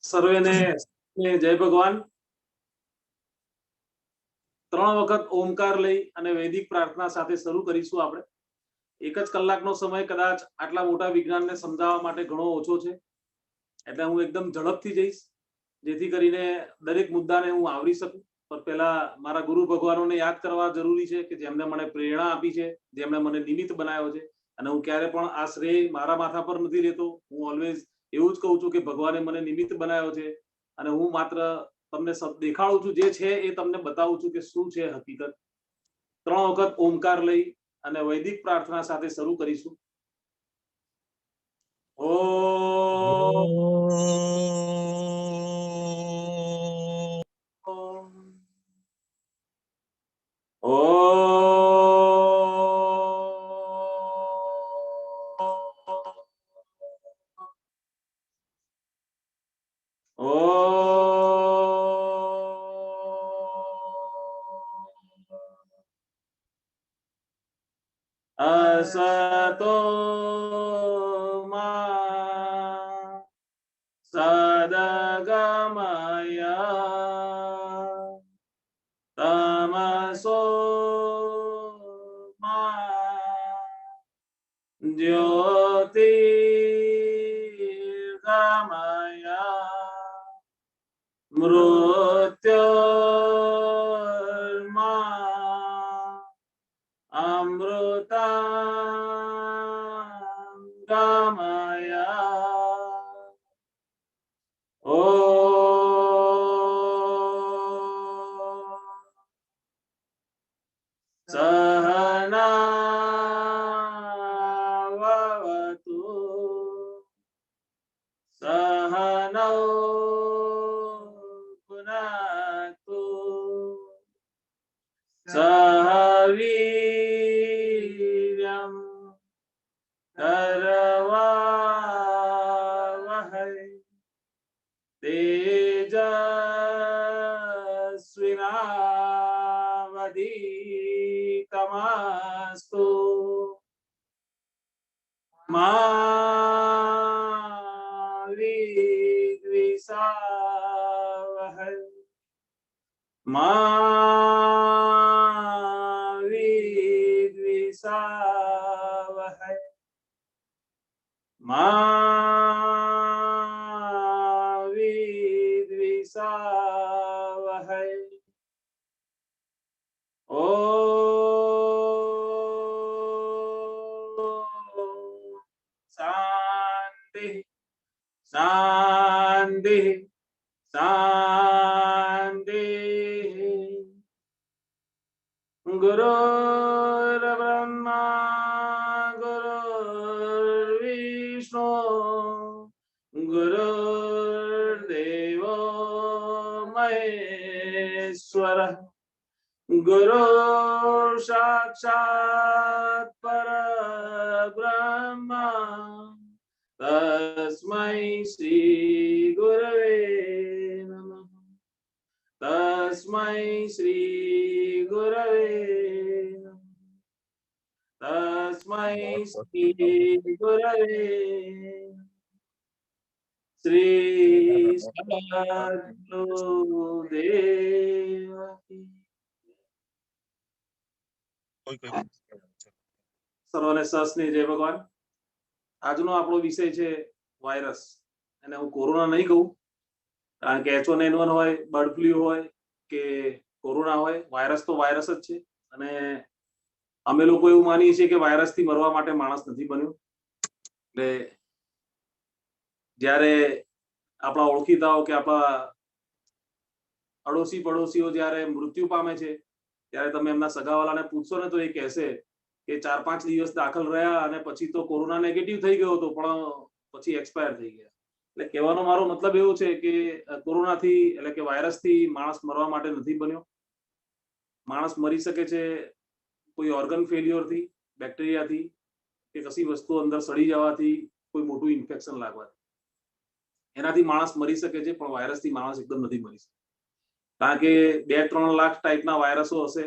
સર્વેને જય ભગવાન. 3 વખત ઓમકાર લઈ અને વૈદિક પ્રાર્થના સાથે શરૂ કરીશું આપણે. 1 જ કલાકનો સમય કદાચ આટલા મોટા વિજ્ઞાનને સમજાવવા માટે ઘણો ઓછો છે, એટલે હું એકદમ ઝડપથી જઈશ જેથી કરીને દરેક મુદ્દાને હું આવરી શકું. પણ પહેલા મારા ગુરુ ભગવાનોને યાદ કરવા જરૂરી છે કે જેમને મને પ્રેરણા આપી છે, જેમણે મને નિમિત્ત બનાવ્યો છે. અને હું ક્યારે પણ આ શ્રેય મારા માથા પર નથી લેતો. હું ઓલવેઝ એવું જ કહું છું કે ભગવાને મને નિમિત્ત બનાવ્યો છે અને હું માત્ર તમને દેખાડું છું, જે છે એ તમને બતાવું છું કે શું છે હકીકત. 3 વખત ઓમકાર લઈ અને વૈદિક પ્રાર્થના સાથે શરૂ કરીશું. ઓમ असतो मा सद्गमय तमसो मा ज्योतिर्गमय मृत्योर्मा अमृतंगमय सहनावतु सहनौ भुनक्तु सह वीर्यं करवावहै तेजस्विनावधीतमस्तु मा विद्विषावहै मा विद्विषावहै मा विद्विषावहै। शांति शांति शांति। गुरुर्ब्रह्मा गुरुर्विष्णु गुरुर्देवो महेश्वरः गुरु साक्षात् परब्रह्म तस्मै श्री गुरवे नमः तस्मै श्री गुरवे नमः तस्मै श्री गुरवे श्री सद्गुरुदेव की। સર્વને સહસ્ની જય ભગવાન. આજનો આપણો વિષય છે વાયરસ. અને હું કોરોના નહીં કહું, કારણ કે H1N1 હોય, બર્ડ ફ્લુ હોય કે કોરોના હોય, વાયરસ તો વાયરસ જ છે. અને અમે લોકો એવું માનીએ છીએ કે વાયરસથી મરવા માટે માણસ નથી બન્યો. એટલે જ્યારે આપણા ઓળખીતાઓ કે આપણા અડોશી પડોશીઓ જ્યારે મૃત્યુ પામે છે ત્યારે તમે એમના સગાવાલાને પૂછશો ને તો એ કહેશે કે 4-5 દિવસ દાખલ રહ્યા અને પછી તો કોરોના નેગેટિવ થઈ ગયો હતો પણ પછી એક્સપાયર થઈ ગયા. એટલે કહેવાનો મારો મતલબ એવો છે કે કોરોનાથી એટલે કે વાયરસથી માણસ મરવા માટે નથી બન્યો. માણસ મરી શકે છે કોઈ ઓર્ગન ફેલ્યોરથી, બેક્ટેરિયાથી કે કશી વસ્તુ અંદર સડી જવાથી, કોઈ મોટું ઇન્ફેક્શન લાગવાથી. એનાથી માણસ મરી શકે છે પણ વાયરસથી માણસ એકદમ નથી મરી શકતો. કારણ કે 2-3 લાખ ટાઈપના વાયરસો હશે.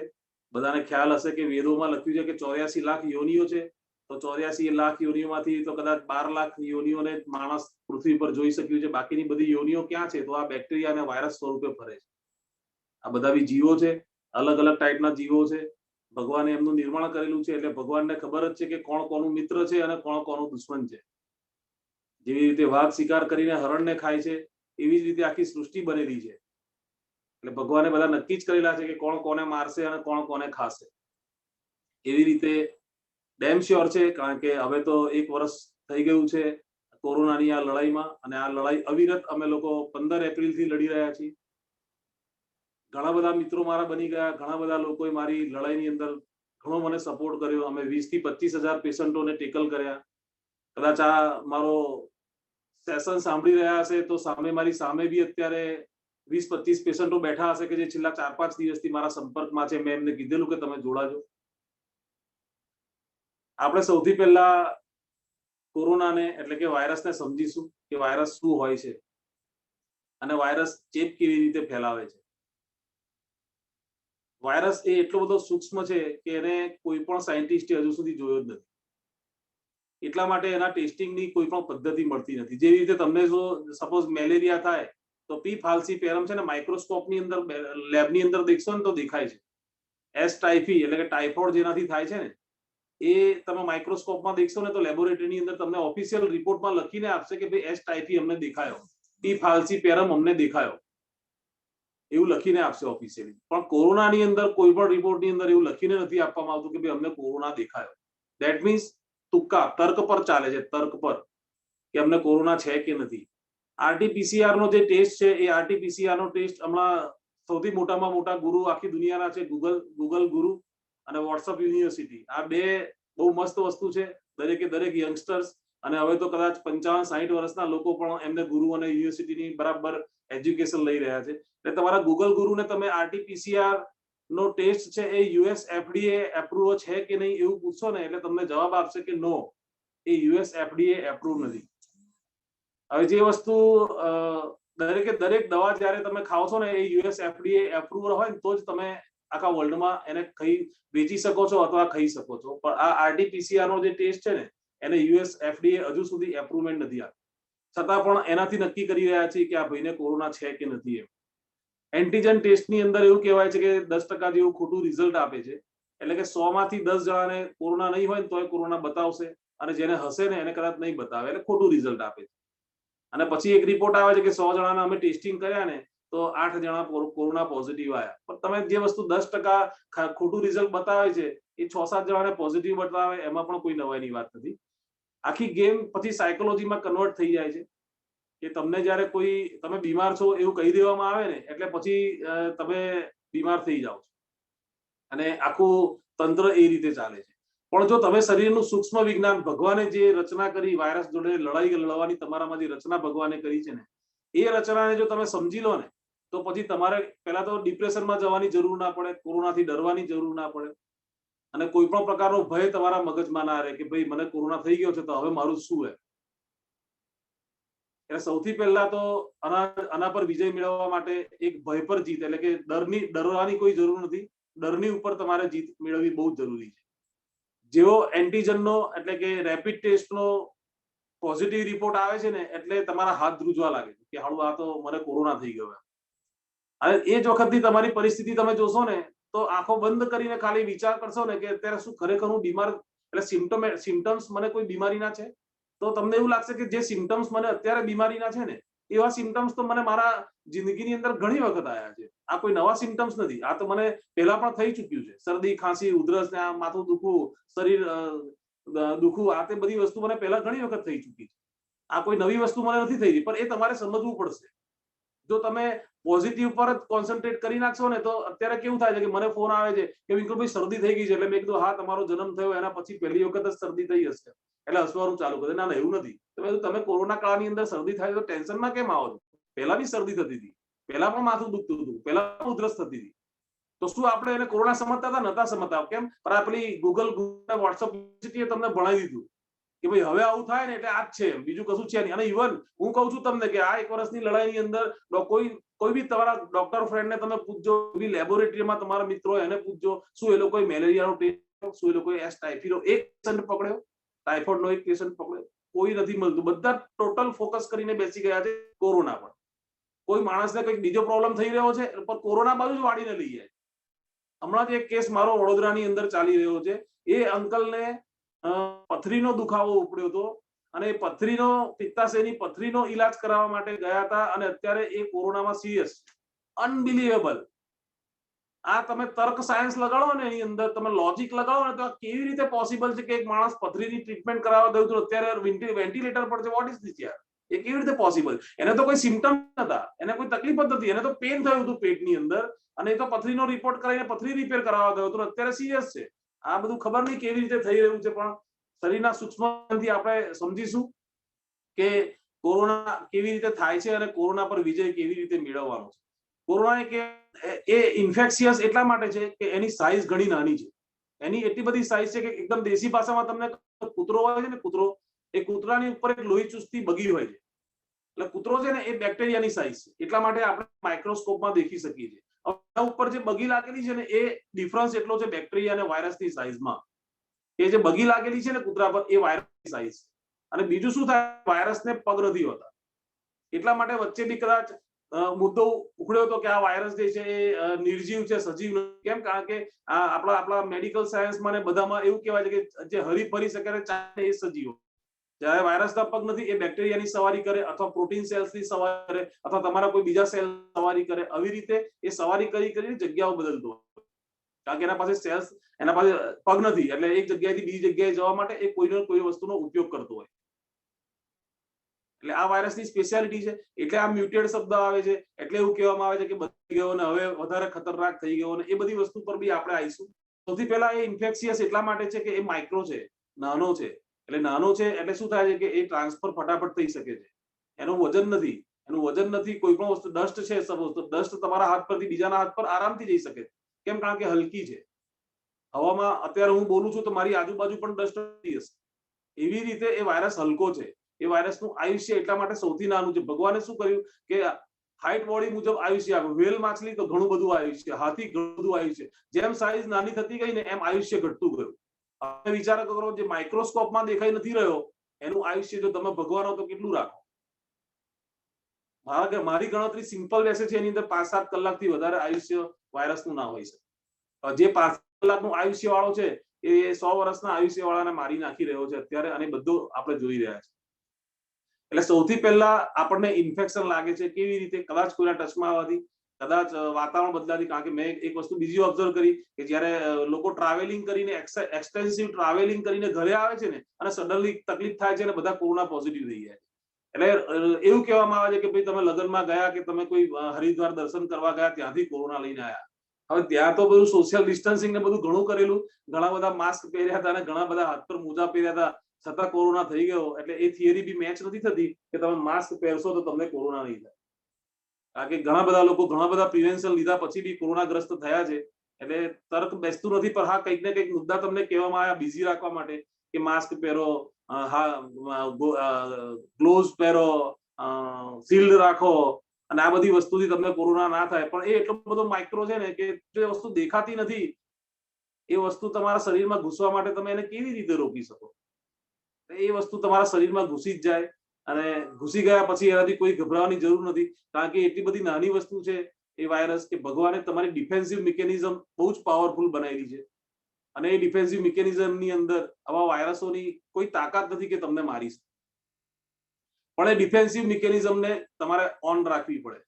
બધાને ખ્યાલ હશે કે વેદોમાં લખ્યું છે કે 84 લાખ યોનિઓ છે તો 84 લાખ યોનિઓમાંથી તો કદાચ 12 લાખ યોનિઓને માણસ પૃથ્વી પર જોઈ શક્યું છે. બાકીની બધી યોનિઓ ક્યાં છે? તો આ બેક્ટેરિયા અને વાયરસ સ્વરૂપે ફરે છે. આ બધા બી જીવો છે, અલગ અલગ ટાઈપના જીવો છે. ભગવાને એમનું નિર્માણ કરેલું છે, એટલે ભગવાનને ખબર જ છે કે કોણ કોનું મિત્ર છે અને કોણ કોનું દુશ્મન છે. જેવી રીતે વાઘ શિકાર કરીને હરણને ખાય છે, એવી જ રીતે આખી સૃષ્ટિ બનેલી છે. એટલે ભગવાને બધા નક્કી જ કરેલા છે કે કોણ કોને મારશે અને કોણ કોને ખાશે. એવી રીતે ડેમ શ્યોર છે, કારણ કે હવે તો 1 વર્ષ થઈ ગયું છે કોરોનાની આ લડાઈમાં, અને આ લડાઈ અવિરત અમે લોકો 15 એપ્રિલથી લડી રહ્યા છીએ. ઘણા બધા મિત્રો મારા બની ગયા, ઘણા બધા લોકોએ મારી લડાઈની અંદર ઘણો મને સપોર્ટ કર્યો. અમે 20 થી 25,000 પેશન્ટોને ટેકલ કર્યા. કદાચ આ મારો સેશન સાંભળી રહ્યા હશે તો મારી સામે બી અત્યારે 20-25 પેશન્ટો બેઠા હશે કે જે છેલ્લા 4-5 દિવસથી મારા સંપર્કમાં છે. મેં એમને કીધેલું કે તમે જોડાજો. આપણે સૌથી પહેલા કોરોનાને એટલે કે વાયરસને સમજીશું કે વાયરસ શું હોય છે અને વાયરસ ચેપ કેવી રીતે ફેલાવે છે. વાયરસ એ એટલો બધો સૂક્ષ્મ છે કે એને કોઈ પણ સાયન્ટિસ્ટે હજુ સુધી જોયો જ નથી. એટલા માટે એના ટેસ્ટિંગની કોઈ પણ પદ્ધતિ મળતી નથી. જેવી રીતે તમને જો સપોઝ મેલેરિયા થાય તો પી ફાલ્સીપેરમ છે ને, માઇક્રોસ્કોપની અંદર લેબની અંદર દેખશો ને તો દેખાય છે. એસ ટાઇફી એટલે કે ટાઇફોઇડ જેનાથી થાય છે ને, એ તમે માઇક્રોસ્કોપમાં દેખશો ને તો લેબોરેટરીની અંદર તમને ઓફિશિયલ રિપોર્ટમાં લખીને આપશે કે ભાઈ એસ ટાઇફી અમને દેખાયો, પી ફાલ્સીપેરમ અમને દેખાયો, એવું લખીને આપશે ઓફિશિયલી. પણ કોરોનાની અંદર કોઈ પણ રિપોર્ટની અંદર એવું લખીને નથી આપવામાં આવતું કે ભાઈ અમને કોરોના દેખાયો. ધેટ મીન્સ તુક્કા, તર્ક પર ચાલે છે, તર્ક પર કે અમને કોરોના છે કે નથી. આરટીપીસીઆર નો જે ટેસ્ટ છે, એ આરટીપીસીઆર નો ટેસ્ટ હમણાં સૌથી મોટામાં મોટા ગુરુ આખી દુનિયાના છે, ગૂગલ ગુરુ અને વોટ્સઅપ યુનિવર્સિટી. આ બે બહુ મસ્ત વસ્તુ છે. દરેકે દરેક યંગસ્ટર્સ અને હવે તો કદાચ 55-60 વર્ષના લોકો પણ એમને ગુરુ અને યુનિવર્સિટીની બરાબર એજ્યુકેશન લઈ રહ્યા છે. એટલે તમારા ગૂગલ ગુરુને તમે આરટીપીસીઆર નો ટેસ્ટ છે એ યુએસ એફડીએ એપ્રુવ છે કે નહીં એવું પૂછશો ને, એટલે તમને જવાબ આપશે કે નો, એ યુએસ એફડીએ એપ્રુવ નથી. હવે જે વસ્તુ દરેકે દરેક દવા જ્યારે તમે ખાઓ છો ને એ યુએસ એફડીએ એપ્રુવલ હોય ને તો જ તમે આખા વર્લ્ડમાં એને વેચી શકો છો અથવા ખાઈ શકો છો. પણ આ આરટીપીસીઆર નો જે ટેસ્ટ છે ને એને યુએસ એફડીએ હજુ સુધી એપ્રુવમેન્ટ નથી આપી. છતાં પણ એનાથી નક્કી કરી રહ્યા છે કે આ ભાઈને કોરોના છે કે નથી. એમ એન્ટીજન ટેસ્ટની અંદર એવું કહેવાય છે કે 10% જેવું ખોટું રિઝલ્ટ આપે છે. એટલે કે 100 માંથી 10 જણાને કોરોના નહીં હોય ને તોય કોરોના બતાવશે, અને જેને હશે ને એને કદાચ નહીં બતાવે, એટલે ખોટું રિઝલ્ટ આપે છે. અને પછી એક રિપોર્ટ આવે છે કે 100 જણાના અમે ટેસ્ટિંગ કર્યા ને તો 8 જણા કોરોના પોઝિટિવ આવ્યા. પણ તમે જે વસ્તુ 10% ખોટું રિઝલ્ટ બતાવે છે એ 6-7 જણાને પોઝિટિવ બતાવે, એમાં પણ કોઈ નવાઈની વાત નથી. આખી ગેમ પછી સાયકોલોજીમાં કન્વર્ટ થઈ જાય છે કે તમને જ્યારે તમે બીમાર છો એવું કહી દેવામાં આવે ને એટલે પછી તમે બીમાર થઈ જાઓ છો, અને આખું તંત્ર એ રીતે ચાલે છે. પણ જો તમે શરીરનું સૂક્ષ્મ વિજ્ઞાન, ભગવાને જે રચના કરી, વાયરસ જોડે લડાઈ લડવાની તમારામાં જે રચના ભગવાને કરી છે ને, એ રચનાને જો તમે સમજી લો ને તો પછી તમારે પહેલા તો ડિપ્રેશનમાં જવાની જરૂર ના પડે, કોરોનાથી ડરવાની જરૂર ના પડે, અને કોઈ પણ પ્રકારનો ભય તમારા મગજમાં ના રહે કે ભાઈ મને કોરોના થઈ ગયો છે તો હવે મારું શું હે. એટલે સૌથી પહેલા તો આના પર વિજય મેળવવા માટે એક ભય પર જીત, એટલે કે ડરવાની કોઈ જરૂર નથી, ડરની ઉપર તમારે જીત મેળવવી બહુ જરૂરી છે. જેવો એન્ટીજનનો એટલે કે રેપિડ ટેસ્ટનો પોઝિટિવ રિપોર્ટ આવે છે ને એટલે તમારા હાથ ધ્રુજવા લાગે છે કે હાડું આ તો મને કોરોના થઈ ગયો. અને એ જ વખતની તમારી પરિસ્થિતિ તમે જોશો ને તો આંખો બંધ કરીને ખાલી વિચાર કરશો ને કે અત્યારે શું ખરેખર હું બીમાર, એટલે સિમ્ટમ્સ મને કોઈ બીમારીના છે, તો તમને એવું લાગશે કે જે સિમ્ટમ્સ મને અત્યારે બીમારીના છે ને એવા સિમ્ટમ્સ તો મને મારા જિંદગીની અંદર ઘણી વખત આવ્યા છે. આ કોઈ નવા સિમ્ટમ્સ નથી, આ તો મને પહેલા પણ થઈ ચૂક્યું છે. શરદી, ખાંસી, ઉધરસ, માથું દુખવું, શરીર દુખવું, આ તે બધી વસ્તુ મને પહેલા ઘણી વખત થઈ ચૂકી છે. આ કોઈ નવી વસ્તુ મને નથી થઈ, પણ એ તમારે સમજવું પડશે. જો તમે પોઝિટિવ પર જ કોન્સન્ટ્રેટ કરી નાખશો ને તો અત્યારે કેવું થાય છે કે મને ફોન આવે છે કે વિક્રમભાઈ શરદી થઈ ગઈ છે, એટલે મેં કીધું હા તમારો જન્મ થયો એના પછી પહેલી વખત જ શરદી થઈ હશે એટલે હસવાનું ચાલુ કરે. ના, એવું નથી. તમે કોરોના કાળની અંદર શરદી થાય તો ટેન્શનમાં કેમ આવો છો? પહેલા બી શરદી થતી હતી, પહેલા પણ માથું દુખતું હતું, પહેલા પણ ઉધરસ થતી હતી. તો શું આપણે એને કોરોના સમજતા હતા? નતા સમજતા. કેમ? પણ આ પેલી ગૂગલ વોટ્સઅપ યુનિવર્સિટીએ તમને ભણાવી દીધું કે ભાઈ હવે આવું થાય ને એટલે આ જ છે, બીજું કશું છે નહીં. અને ઇવન હું કહું છું તમને કે આ 1 વર્ષની લડાઈની અંદર કોઈ બી તમારા ડોક્ટર ફ્રેન્ડને તમે પૂછજો, લેબોરેટરીમાં તમારા મિત્રો એને પૂછજો, શું એ લોકોએ મેલેરિયાનો ટેસ્ટ, શું એ લોકોએ એસ ટાઇફીનો એક પેશન્ટ પકડ્યો? ટાઇફોઇડનો એક પેશન્ટ પકડ્યો, કોઈ નથી મળતું, બધા ટોટલ ફોકસ કરીને બેસી ગયા છે કોરોના પર. કોઈ માણસને કંઈક બીજો પ્રોબ્લેમ થઈ રહ્યો છે પણ કોરોના બાજુ જ વાળીને લઈ જાય. હમણાં જ એક કેસ મારો વડોદરાની અંદર ચાલી રહ્યો છે. એ અંકલને પથરીનો દુખાવો ઉપડ્યો હતો અને એ પથરીનો પિત્તાશયની પથરીનો ઈલાજ કરાવવા માટે ગયા હતા અને અત્યારે એ કોરોનામાં સિરિયસ. અનબિલીવેબલ. આ તમે તર્ક સાયન્સ લગાડો ને, એની અંદર તમે લોજિક લગાડો ને, તો કેવી રીતે પોસિબલ છે કે એક માણસ પથરીની ટ્રીટમેન્ટ કરાવવા દઉં તો અત્યારે વેન્ટિલેટર પર છે? વોટ ઇઝ ધીસ યાર? એ કેવી રીતે પોસિબલ? એને તો કોઈ સિમ્ટમ નતા, એને કોઈ તકલીફ જ નથી, એને તો પેન થયું હતું પેટની અંદર અને એ તો પથરીનો રિપોર્ટ કરાવીને પથરી રિપેર કરાવવા ગયો હતો, અત્યારે સિરિયસ છે. આ બધું ખબર નહીં કેવી રીતે થઈ રહ્યું છે, પણ શરીરના સૂક્ષ્મથી આપણે સમજીશું કે કોરોના કેવી રીતે થાય છે અને કોરોના પર વિજય કેવી રીતે મેળવવાનો છે. કોરોના એ ઇન્ફેક્શિયસ એટલા માટે છે કે એની સાઇઝ ઘણી નાની છે. એની એટલી બધી સાઇઝ છે કે એકદમ દેશી ભાષામાં તમને કૂતરો હોય છે ને, કૂતરો, એ કૂતરાની ઉપર એક લોહી ચૂસતી બગી હોય છે. એટલે કૂતરો છે ને એ બેક્ટેરિયાની સાઇઝ છે, એટલા માટે આપણે માઇક્રોસ્કોપમાં દેખી શકીએ છીએ. એના ઉપર જે બગી લાગેલી છે ને, એ ડિફરન્સ એટલો છે બેક્ટેરિયા અને વાયરસની સાઇઝમાં. એ જે બગી લાગેલી છે ને કૂતરા પર, એ વાયરસની સાઇઝ છે. અને બીજું શું થાય, વાયરસને પગ નથી હોતા. એટલા માટે વચ્ચે બી કદાચ મુદ્દો ઉખડ્યો હતો કે આ વાયરસ જે છે એ નિર્જીવ છે, સજીવ નથી. કેમ? કારણ કે આપણા મેડિકલ સાયન્સમાં ને બધામાં એવું કહેવાય છે કે જે હરી ફરી શકે એ સજીવ. જ્યારે વાયરસના પગ નથી, એ બેક્ટેરિયાની સવારી કરે અથવા પ્રોટીન સેલ્સની સવારી કરે અથવા તમારા કોઈ બીજા સેલ સવારી કરે. આવી રીતે એ સવારી કરીને જગ્યાઓ બદલતો હોય, કારણ કે એના પાસે સેલ્સ, એના પાસે પગ નથી, એટલે એક જગ્યાએથી બીજી જગ્યાએ જવા માટે એ કોઈને કોઈ વસ્તુનો ઉપયોગ કરતો હોય. એટલે આ વાયરસની સ્પેશિયાલિટી છે. એટલે આ મ્યુટેડ શબ્દ આવે છે, એટલે એવું કહેવામાં આવે છે કે બદલી ગયો ને હવે વધારે ખતરનાક થઈ ગયો ને, એ બધી વસ્તુ પર બી આપણે આવીશું. સૌથી પહેલા એ ઇન્ફેક્શિયસ એટલા માટે છે કે એ માઇક્રો છે, નાનો છે. એટલે નાનો છે એટલે શું થાય છે કે એ ટ્રાન્સફર ફટાફટ થઈ શકે છે. એનું વજન નથી, કોઈ પણ વસ્તુ, ડસ્ટ છે, તો ડસ્ટ તમારા હાથ પરથી બીજાના હાથ પર આરામથી જઈ શકે છે. કેમ? કારણ કે હલકી છે. હવામાં અત્યારે હું બોલું છું તો મારી આજુબાજુ પણ ડસ્ટ હશે. એવી રીતે એ વાયરસ હલકો છે. એ વાયરસનું આયુષ્ય એટલા માટે સૌથી નાનું છે. ભગવાને શું કર્યું કે હાઈટ બોડી મુજબ આયુષ્ય આપ્યું. વેલ માછલી તો ઘણું બધું આયુષ્ય, હાથી ઘણું બધું આયુષ્ય. જેમ સાઈઝ નાની થતી ગઈ ને એમ આયુષ્ય ઘટતું ગયું. હવે વિચાર કરો, જે માઇક્રોસ્કોપમાં દેખાઈ નથી રહ્યો એનું આયુષ્ય જો તમે ભગવાન હો તો કેટલું રાખો? મારી ગણતરી સિમ્પલ બેસે છે, એની અંદર 5-7 કલાકથી વધારે આયુષ્ય વાયરસનું ના હોય છે. જે 5 કલાકનું આયુષ્ય વાળો છે એ 100 વર્ષના આયુષ્ય વાળાને મારી નાખી રહ્યો છે અત્યારે, અને બધું આપણે જોઈ રહ્યા છે. એટલે સૌથી પહેલા આપણને ઇન્ફેક્શન લાગે છે કેવી રીતે? કદાચ કોઈના ટચમાં આવવાથી, કદાચ વાતાવરણ બદલાથી. કારણ કે મેં એક વસ્તુ બીજી ઓબ્ઝર્વ કરી કે જ્યારે લોકો ટ્રાવેલિંગ કરીને, એક્સટેન્સિવ ટ્રાવેલિંગ કરીને ઘરે આવે છે ને, અને સડનલી તકલીફ થાય છે અને બધા કોરોના પોઝિટિવ થઈ જાય છે. એટલે એવું કહેવામાં આવે છે કે ભાઈ તમે લગ્નમાં ગયા કે તમે કોઈ હરિદ્વાર દર્શન કરવા ગયા, ત્યાંથી કોરોના લઈને આવ્યા. હવે ત્યાં તો બધું સોશિયલ ડિસ્ટન્સિંગ ને બધું ઘણું કરેલું, ઘણા બધા માસ્ક પહેર્યા હતા અને ઘણા બધા હાથ પર મોજા પહેર્યા હતા, છતાં કોરોના થઈ ગયો. એટલે એ થિયરી બી મેચ નથી થતી કે તમે માસ્ક પહેરશો તો તમને કોરોના નહીં થાય. કારણ કે ઘણા બધા લોકો ઘણા બધા પ્રિવેન્શન લીધા પછી બી કોરોનાગ્રસ્ત થયા છે. એટલે તર્ક બેસતું નથી. પણ હા, કંઈક ને કંઈક મુદ્દા તમને કહેવામાં આવ્યા બિઝી રાખવા માટે કે માસ્ક પહેરો, ગ્લોવ્સ પહેરો, શિલ્ડ રાખો, અને આ બધી વસ્તુથી તમને કોરોના ના થાય. પણ એ એટલો બધો માઇક્રો છે ને કે જે વસ્તુ દેખાતી નથી એ વસ્તુ તમારા શરીરમાં ઘૂસવા માટે તમે એને કેવી રીતે રોકી શકો? એ વસ્તુ તમારા શરીરમાં ઘૂસી જ જાય, અને ઘૂસી ગયા પછી એનાથી કોઈ ગભરાવાની જરૂર નથી. કારણ કે એટલી બધી નાની વસ્તુ છે એ વાયરસ કે ભગવાને તમારી ડિફેન્સિવ મિકેનિઝમ બહુ જ પાવરફુલ બનાવેલી છે. અને એ ડિફેન્સિવ મિકેનિઝમની અંદર આવા વાયરસોની કોઈ તાકાત નથી કે તમને મારી શકે. પણ એ ડિફેન્સિવ મિકેનિઝમને તમારે ઓન રાખવી પડે.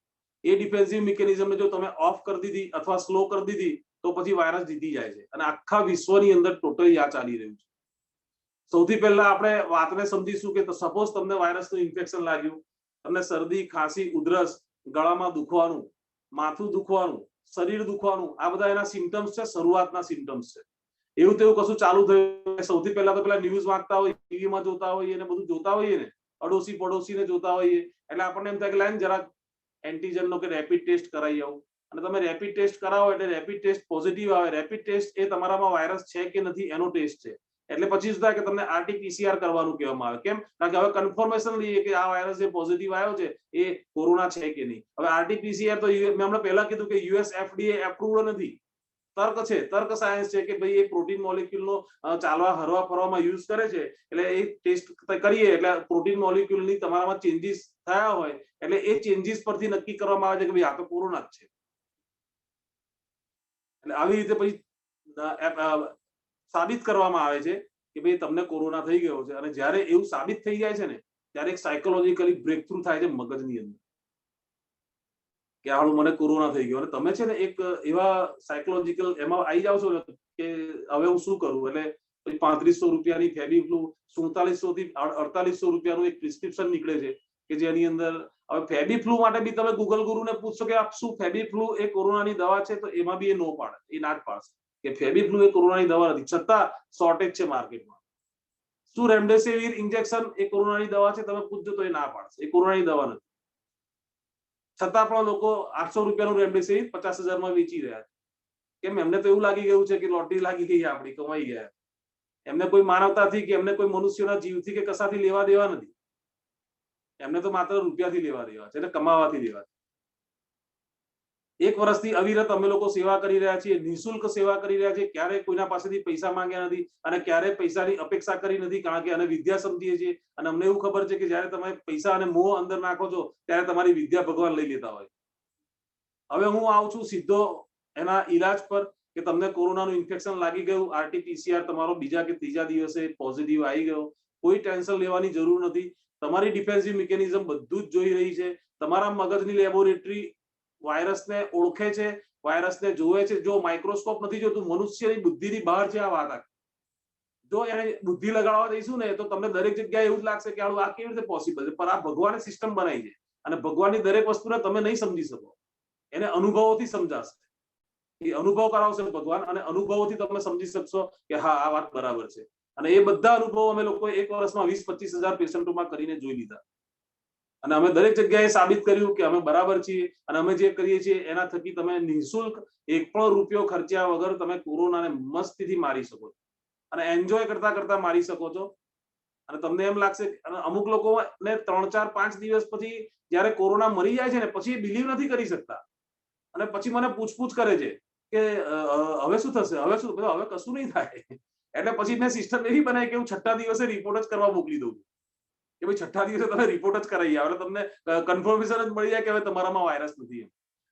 એ ડિફેન્સિવ મિકેનિઝમને જો તમે ઓફ કરી દીધી અથવા સ્લો કરી દીધી તો પછી વાયરસ જીતી જાય છે. અને આખા વિશ્વની અંદર ટોટલી આ ચાલી રહ્યું છે. સૌથી પહેલા આપણે વાતને સમજીશું કે સપોઝ તમને વાયરસનું ઇન્ફેક્શન લાગ્યું, તમને શરદી, ખાંસી, ઉધરસ, ગળામાં દુખવાનું, માથું દુખવાનું, શરીર દુખવાનું, આ બધા એના સિમ્ટમ્સ છે, શરૂઆતના સિમ્ટમ્સ છે. એવું તેવું કશું ચાલુ થયું, સૌથી પહેલા તો પેલા ન્યૂઝ વાંચતા હોય, ટીવીમાં જોતા હોઈએ અને બધું જોતા હોઈએ ને, અડોશી પડોશીને જોતા હોઈએ, એટલે આપણને એમ થાય કે લાઈન જરાક એન્ટીજનનો કે રેપિડ ટેસ્ટ કરાવી આવું. અને તમે રેપિડ ટેસ્ટ કરાવો એટલે રેપિડ ટેસ્ટ પોઝિટિવ આવે. રેપિડ ટેસ્ટ એ તમારામાં વાયરસ છે કે નથી એનો ટેસ્ટ છે. એટલે પછી શું થાય કે તમને RT-PCR કરવાનું કહેવામાં આવે. કેમ? કારણ કે હવે કન્ફર્મેશન લઈએ કે આ વાયરસ જે પોઝિટિવ આવ્યો છે એ કોરોના છે કે નહીં. હવે RT-PCR તો મેં હમણાં પહેલા કીધું કે US FDA એપ્રુવડ નથી. તર્ક છે, તર્ક સાયન્સ છે કે ભાઈ એ પ્રોટીન મોલિક્યુલનો ચાલવા હરવા ફરવામાં યુઝ કરે છે, એટલે એ ટેસ્ટ કરીએ એટલે પ્રોટીન મોલિક્યુલની તમારામાં ચેન્જીસ થયા હોય એટલે એ ચેન્જીસ પરથી નક્કી કરવામાં આવે છે કે ભાઈ આ તો કોરોના જ છે. એટલે આવી રીતે પછી સાબિત કરવામાં આવે છે કે ભાઈ તમને કોરોના થઈ ગયો છે. અને જ્યારે એવું સાબિત થઈ જાય છે ને ત્યારે એક સાયકોલોજીકલી બ્રેક થ્રુ થાય છે મગજની અંદર કે હાલું મને કોરોના થઈ ગયો. અને તમે છે ને એક એવા સાયકોલોજીકલ એમાં આવી જાવ છો ને કે હવે હું શું કરું, એટલે પછી 3500 રૂપિયાની ફેબીફ્લુ 4700 થી 4800 રૂપિયાનું એક પ્રિસ્ક્રિપ્શન નીકળે છે કે જેની અંદર હવે ફેબીફ્લુ માટે બી તમે ગૂગલ ગુરુને પૂછશો કે આપ શું ફેબીફ્લુ એ કોરોનાની દવા છે, તો એમાં બી એ નો પાડે, એ ના જ પાડશે કે ફેબીફ્લુ એ કોરોનાની દવા નથી, છતાં શોર્ટેજ છે માર્કેટમાં. શું રેમડેસિવિર ઇન્જેક્શન એ કોરોનાની દવા છે, તમે પૂછજો તો એ ના પાડશે, એ કોરોનાની દવા નથી. છતાં પણ લોકો 800 રૂપિયાનું રેમડેસિવિર 50,000 માં વેચી રહ્યા છે. કેમ? એમને તો એવું લાગી ગયું છે કે લોટરી લાગી ગઈ, આપણી કમાઈ ગયા. એમને કોઈ માનવતાથી કે એમને કોઈ મનુષ્યના જીવથી કે કશાથી લેવા દેવા નથી. એમને તો માત્ર રૂપિયાથી લેવા દેવા છે, એટલે કમાવાથી લેવા. એક વર્ષથી અવિરત અમે લોકો સેવા કરી રહ્યા છીએ, નિઃશુલ્ક સેવા કરી રહ્યા છીએ, ક્યારેય કોઈના પાસેથી પૈસા માંગ્યા નથી અને ક્યારેય પૈસાની અપેક્ષા કરી નથી, કારણ કે અમે વિદ્યા સમજીએ છીએ અને અમને એવું ખબર છે કે જ્યારે તમે પૈસા અને મોહ અંદર નાખો છો ત્યારે તમારી વિદ્યા ભગવાન લઈ લેતા હોય. હવે હું આવું છું સીધો એના ઈલાજ પર કે તમને કોરોનાનું ઇન્ફેક્શન લાગી ગયું, આરટીપીસીઆર તમારો બીજા કે ત્રીજા દિવસે પોઝિટિવ આવી ગયો, કોઈ ટેન્શન લેવાની જરૂર નથી. તમારી ડિફેન્સિવ મિકેનિઝમ બધું જ જોઈ રહી છે. તમારા મગજની લેબોરેટરી વાયરસને ઓળખે છે, વાયરસને જોવે છે. જો માઇક્રોસ્કોપ નથી જોતું, મનુષ્યની બુદ્ધિની બહાર છે આ વાત. જો એને બુદ્ધિ લગાડવા દઈશું ને તો તમને દરેક જગ્યાએ એવું જ લાગશે કે આ કેવી રીતે પોસિબલ છે, પણ આ ભગવાને સિસ્ટમ બનાવી છે અને ભગવાનની દરેક વસ્તુને તમે નહીં સમજી શકો, એને અનુભવોથી સમજાશે. એ અનુભવ કરાવશે ભગવાન અને અનુભવોથી તમે સમજી શકશો કે હા આ વાત બરાબર છે. અને એ બધા અનુભવો અમે લોકો એક વર્ષમાં 20-25 હજાર પેશન્ટોમાં કરીને જોઈ લીધા અને અમે દરેક જગ્યાએ સાબિત કર્યું કે અમે બરાબર છીએ અને અમે જે કરીએ છીએ એના થકી તમે નિઃશુલ્ક એક પણ રૂપિયો ખર્ચ્યા વગર તમે કોરોનાને મસ્તીથી મારી શકો છો અને એન્જોય કરતા કરતા મારી શકો છો. અને તમને એમ લાગશે, અને અમુક લોકોને 3-4-5 દિવસ પછી જ્યારે કોરોના મરી જાય છે ને પછી બિલીવ નથી કરી શકતા અને પછી મને પૂછપૂછ કરે છે કે હવે શું થશે, હવે શું, હવે કશું નહીં થાય. એટલે પછી મેં સિસ્ટમ એવી બનાવી કે હું 6ઠ્ઠા દિવસે રિપોર્ટ જ કરવા મોકલી દઉં કે ભાઈ 6ઠ્ઠા દિવસે તમે રિપોર્ટ જ કરાવી આવો, એટલે તમને કન્ફર્મેશન જ મળી જાય કે હવે તમારામાં વાયરસ નથી.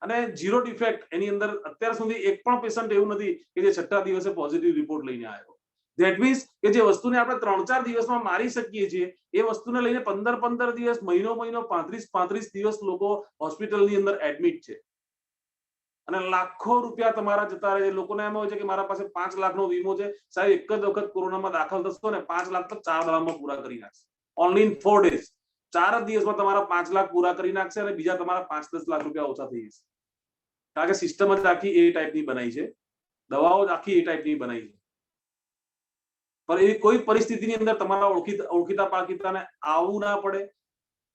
અને ઝીરો ડિફેક્ટ એની અંદર અત્યાર સુધી એક પણ પેશન્ટ એવું નથી કે જે 6ઠ્ઠા દિવસે પોઝિટિવ રિપોર્ટ લઈને આવ્યો. ધેટ મીન્સ કે જે વસ્તુને આપણે 3-4 દિવસમાં મારી શકીએ છીએ એ વસ્તુને લઈને 15-15 દિવસ, મહિનો 35-35 દિવસ લોકો હોસ્પિટલની અંદર એડમિટ છે અને લાખો રૂપિયા તમારા જતા રહે છે. લોકોને એમ હોય છે કે મારા પાસે 5 લાખનો વીમો છે, સાહેબ એક જ વખત કોરોનામાં દાખલ થશો ને 5 લાખ તો 4 દાડામાં પૂરા કરી નાખશે. ઓનલી ઇન 4 days, 4 જ દિવસમાં તમારા 5 લાખ પૂરા કરી નાખશે અને બીજા તમારા 5-10 લાખ રૂપિયા ઓછા થઈ જશે. કારણ કે સિસ્ટમ જ આખી એ ટાઈપની બનાવી છે, દવાઓ જ આખી એ ટાઈપની બનાવી છે. પણ એવી કોઈ પરિસ્થિતિની અંદર તમારા ઓળખીતા પાળખીતાને આવવું ના પડે.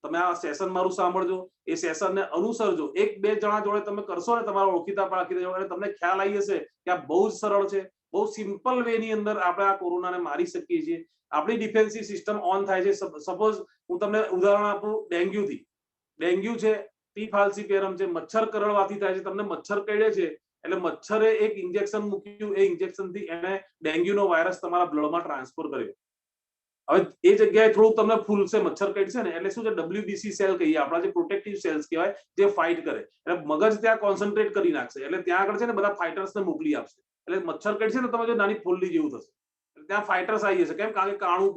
તમે આ સેશન મારું સાંભળજો, એ સેશનને અનુસરજો, 1-2 જણા જોડે તમે કરશો ને તમારા ઓળખીતા પાળખીતા જોડે, તમને ખ્યાલ આવી જશે કે આ બહુ જ સરળ છે, બહુ સિમ્પલ વે ની અંદર આપણે આ કોરોનાને મારી શકીએ છીએ. આપણી ડિફેન્સિવ સિસ્ટમ ઓન થાય છે. સપોઝ હું તમને ઉદાહરણ આપું ડેન્ગ્યુથી. ડેન્ગ્યુ છે, ટી ફાલ્સીપેરમ છે, મચ્છર કરડવાથી થાય છે. તમને મચ્છર કરડે છે એટલે મચ્છરે એક ઇન્જેક્શન મૂક્યું, એ ઇન્જેક્શનથી એને ડેન્ગ્યુનો વાયરસ તમારા બ્લડમાં ટ્રાન્સફર કર્યો. હવે એ જગ્યાએ થોડુંક તમને ફૂલશે, મચ્છર કડશે ને એટલે શું છે, WBC સેલ કહીએ, આપણા જે પ્રોટેક્ટિવ સેલ્સ કહેવાય, જે ફાઇટ કરે. એટલે મગજ ત્યાં કોન્સન્ટ્રેટ કરી નાખશે, એટલે ત્યાં આગળ છે ને બધા ફાઇટર્સને મોકલી આપશે. એટલે મચ્છર કડશે ને તમે જો નાની ફોલ્લી જેવું થશે, ત્યાં ફાઇટર્સ આવી જશે. કેમ? કારણ કે કાણું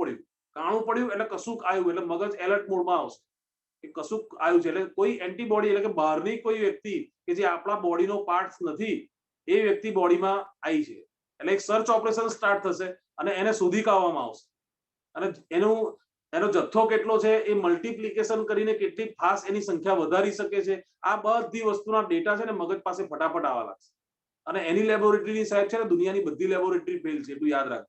પડ્યું એટલે કશુંક આવ્યું, એટલે મગજ એલર્ટ મોડમાં આવશે કે કશુંક આવ્યું છે. એટલે કોઈ એન્ટીબોડી, એટલે કે બહારની કોઈ વ્યક્તિ કે જે આપણા બોડીનો પાર્ટ નથી, એ વ્યક્તિ બોડીમાં આવી છે, એટલે એક સર્ચ ઓપરેશન સ્ટાર્ટ થશે અને એને શોધી કાઢવામાં આવશે. અને એનો જથ્થો કેટલો છે, એ મલ્ટિપ્લિકેશન કરીને કેટલી ફાસ્ટ એની સંખ્યા વધારી શકે છે, આ બધી વસ્તુના ડેટા છે ને મગજ પાસે ફટાફટ આવવા લાગશે. અને એની લેબોરેટરીની સાહેબ છે ને દુનિયાની બધી લેબોરેટરી ફેલ છે, એટલું યાદ રાખ.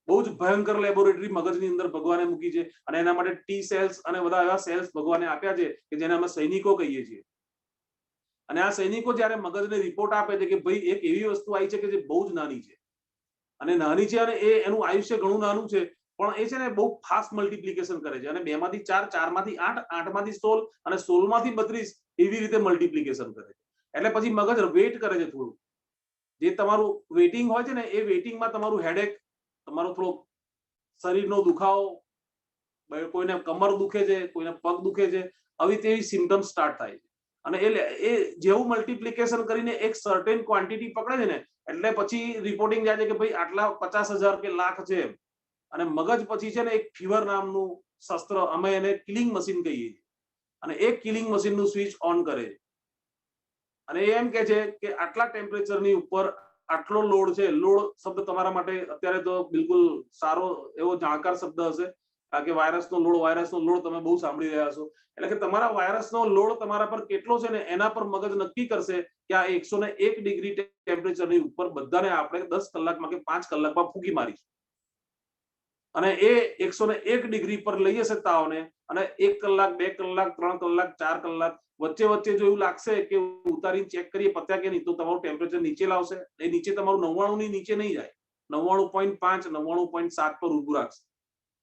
બહુ જ ભયંકર લેબોરેટરી મગજની અંદર ભગવાને મૂકી છે અને એના માટે ટી સેલ્સ અને બધા એવા સેલ્સ ભગવાને આપ્યા છે કે જેને અમે સૈનિકો કહીએ છીએ. અને આ સૈનિકો જ્યારે મગજને રિપોર્ટ આપે છે કે ભાઈ એક એવી વસ્તુ આવી છે કે જે બહુ જ નાની છે અને નાની છે અને એનું આયુષ્ય ઘણું નાનું છે, પણ એ છે ને બહુ ફાસ્ટ મલ્ટિપ્લિકેશન કરે છે અને 2 માંથી 4, 4 માંથી 8, 8 માંથી 16 અને 16 માંથી 32 એવી રીતે મલ્ટિપ્લિકેશન કરે છે. એટલે પછી મગજ વેઇટ કરે છે થોડું જે તમારું વેઇટિંગ હોય છે ને એ વેઇટિંગમાં તમારું હેડેક, તમારો થોડો શરીરનો દુખાવો, કોઈને કમર દુખે છે, કોઈને પગ દુખે છે, આવી તેવી સિમ્ટમ્સ સ્ટાર્ટ થાય છે. અને એ જેવું મલ્ટિપ્લિકેશન કરીને એક સર્ટેન ક્વોન્ટિટી પકડે છે ને એટલે પછી રિપોર્ટિંગ જાય છે કે ભાઈ આટલા 50,000 કે લાખ છે. અને મગજ પછી છે ને એક ફીવર નામનું શસ્ત્ર, અમે એને કિલિંગ મશીન કહીએ છીએ, અને એ કિલિંગ મશીનનું સ્વિચ ઓન કરે છે. અને એમ કે છે કે આટલા ટેમ્પરેચરની ઉપર આટલો લોડ છે. લોડ શબ્દ તમારા માટે અત્યારે તો બિલકુલ સારો એવો જાણકાર શબ્દ હશે, કારણ કે વાયરસનો લોડ તમે બહુ સાંભળી રહ્યા છો. એટલે કે તમારા વાયરસનો લોડ તમારા પર કેટલો છે ને એના પર મગજ નક્કી કરશે કે આ 101 ડિગ્રી ટેમ્પરેચરની ઉપર બધાને આપણે 10 કલાકમાં કે 5 કલાકમાં ફૂંકી મારીશું. અને એ 101 ડિગ્રી પર લઈ જશે તાવને, અને 1 કલાક, 2 કલાક, 3 કલાક, 4 કલાક વચ્ચે જો એવું લાગશે કે ઉતારીને ચેક કરીએ પત્યા કે નહીં, તો તમારું ટેમ્પરેચર નીચે લાવશે. એ નીચે તમારું 99 ની નીચે નહીં જાય, 99.5, 99.7 પર ઊભું રાખશે.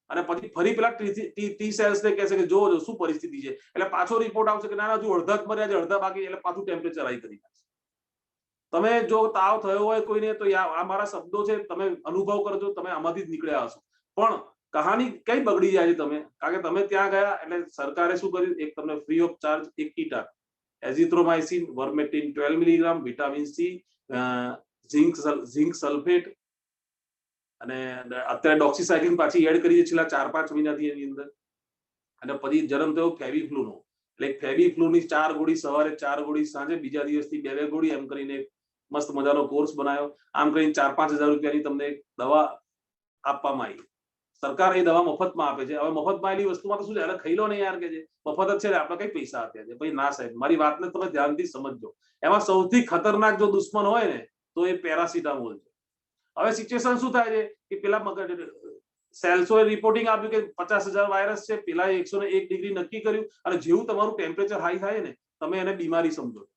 અને પછી ફરી પેલા ટી સેલ્સને કહેશે કે જો શું પરિસ્થિતિ છે. એટલે પાછો રિપોર્ટ આવશે કે ના હજુ અડધા જ મર્યા છે, અડધા બાકી. એટલે પાછું ટેમ્પરેચર હાઈ કરી નાખશે. તમે જો તાવ થયો હોય કોઈને તો આ મારા શબ્દો છે, તમે અનુભવ કરજો, તમે આમાંથી જ નીકળ્યા હશો. પણ કહાની કઈ બગડી જાય છે તમે, કારણ કે તમે ત્યાં ગયા એટલે સરકારે શું કર્યું, એક તમને ફ્રી ઓફ ચાર્જ એક કીટ આપી, azithromycin, વર્મેટિન 12 milligram, vitamin C, zinc sulphate, અને અત્યારે ડોક્સીસાઇક્લિન પાછી એડ કરી છે છેલ્લા 4-5 મહિનાથી એની અંદર. અને પછી જન્મ થયો ફેવીફ્લૂનો, એટલે ફેવીફ્લૂની 4 ગોળી સવારે, 4 ગોળી સાંજે, બીજા દિવસથી 2 ગોળી, એમ કરીને મસ્ત મજાનો કોર્સ બનાવ્યો. આમ કરીને 4-5 હજાર રૂપિયાની તમને દવા આપવામાં આવી. સરકાર એ દવા મફતમાં આપે છે. હવે મફતમાં એની વસ્તુમાં તો શું છે, ખાઈ લો ને યાર, કે છે મફત જ છે ને આપણે કઈ પૈસા આપ્યા છે. ભાઈ ના સાહેબ, મારી વાતને તમે ધ્યાનથી સમજજો. એમાં સૌથી ખતરનાક જો દુશ્મન હોય ને તો એ પેરાસિટામોલ છે. હવે સિચ્યુએશન શું થાય છે કે પેલા સેલ્સોએ રિપોર્ટિંગ આપ્યું કે 50,000 વાયરસ છે, પેલા 101 ડિગ્રી નક્કી કર્યું, અને જેવું તમારું ટેમ્પરેચર હાઈ થાય ને તમે એને બીમારી સમજો.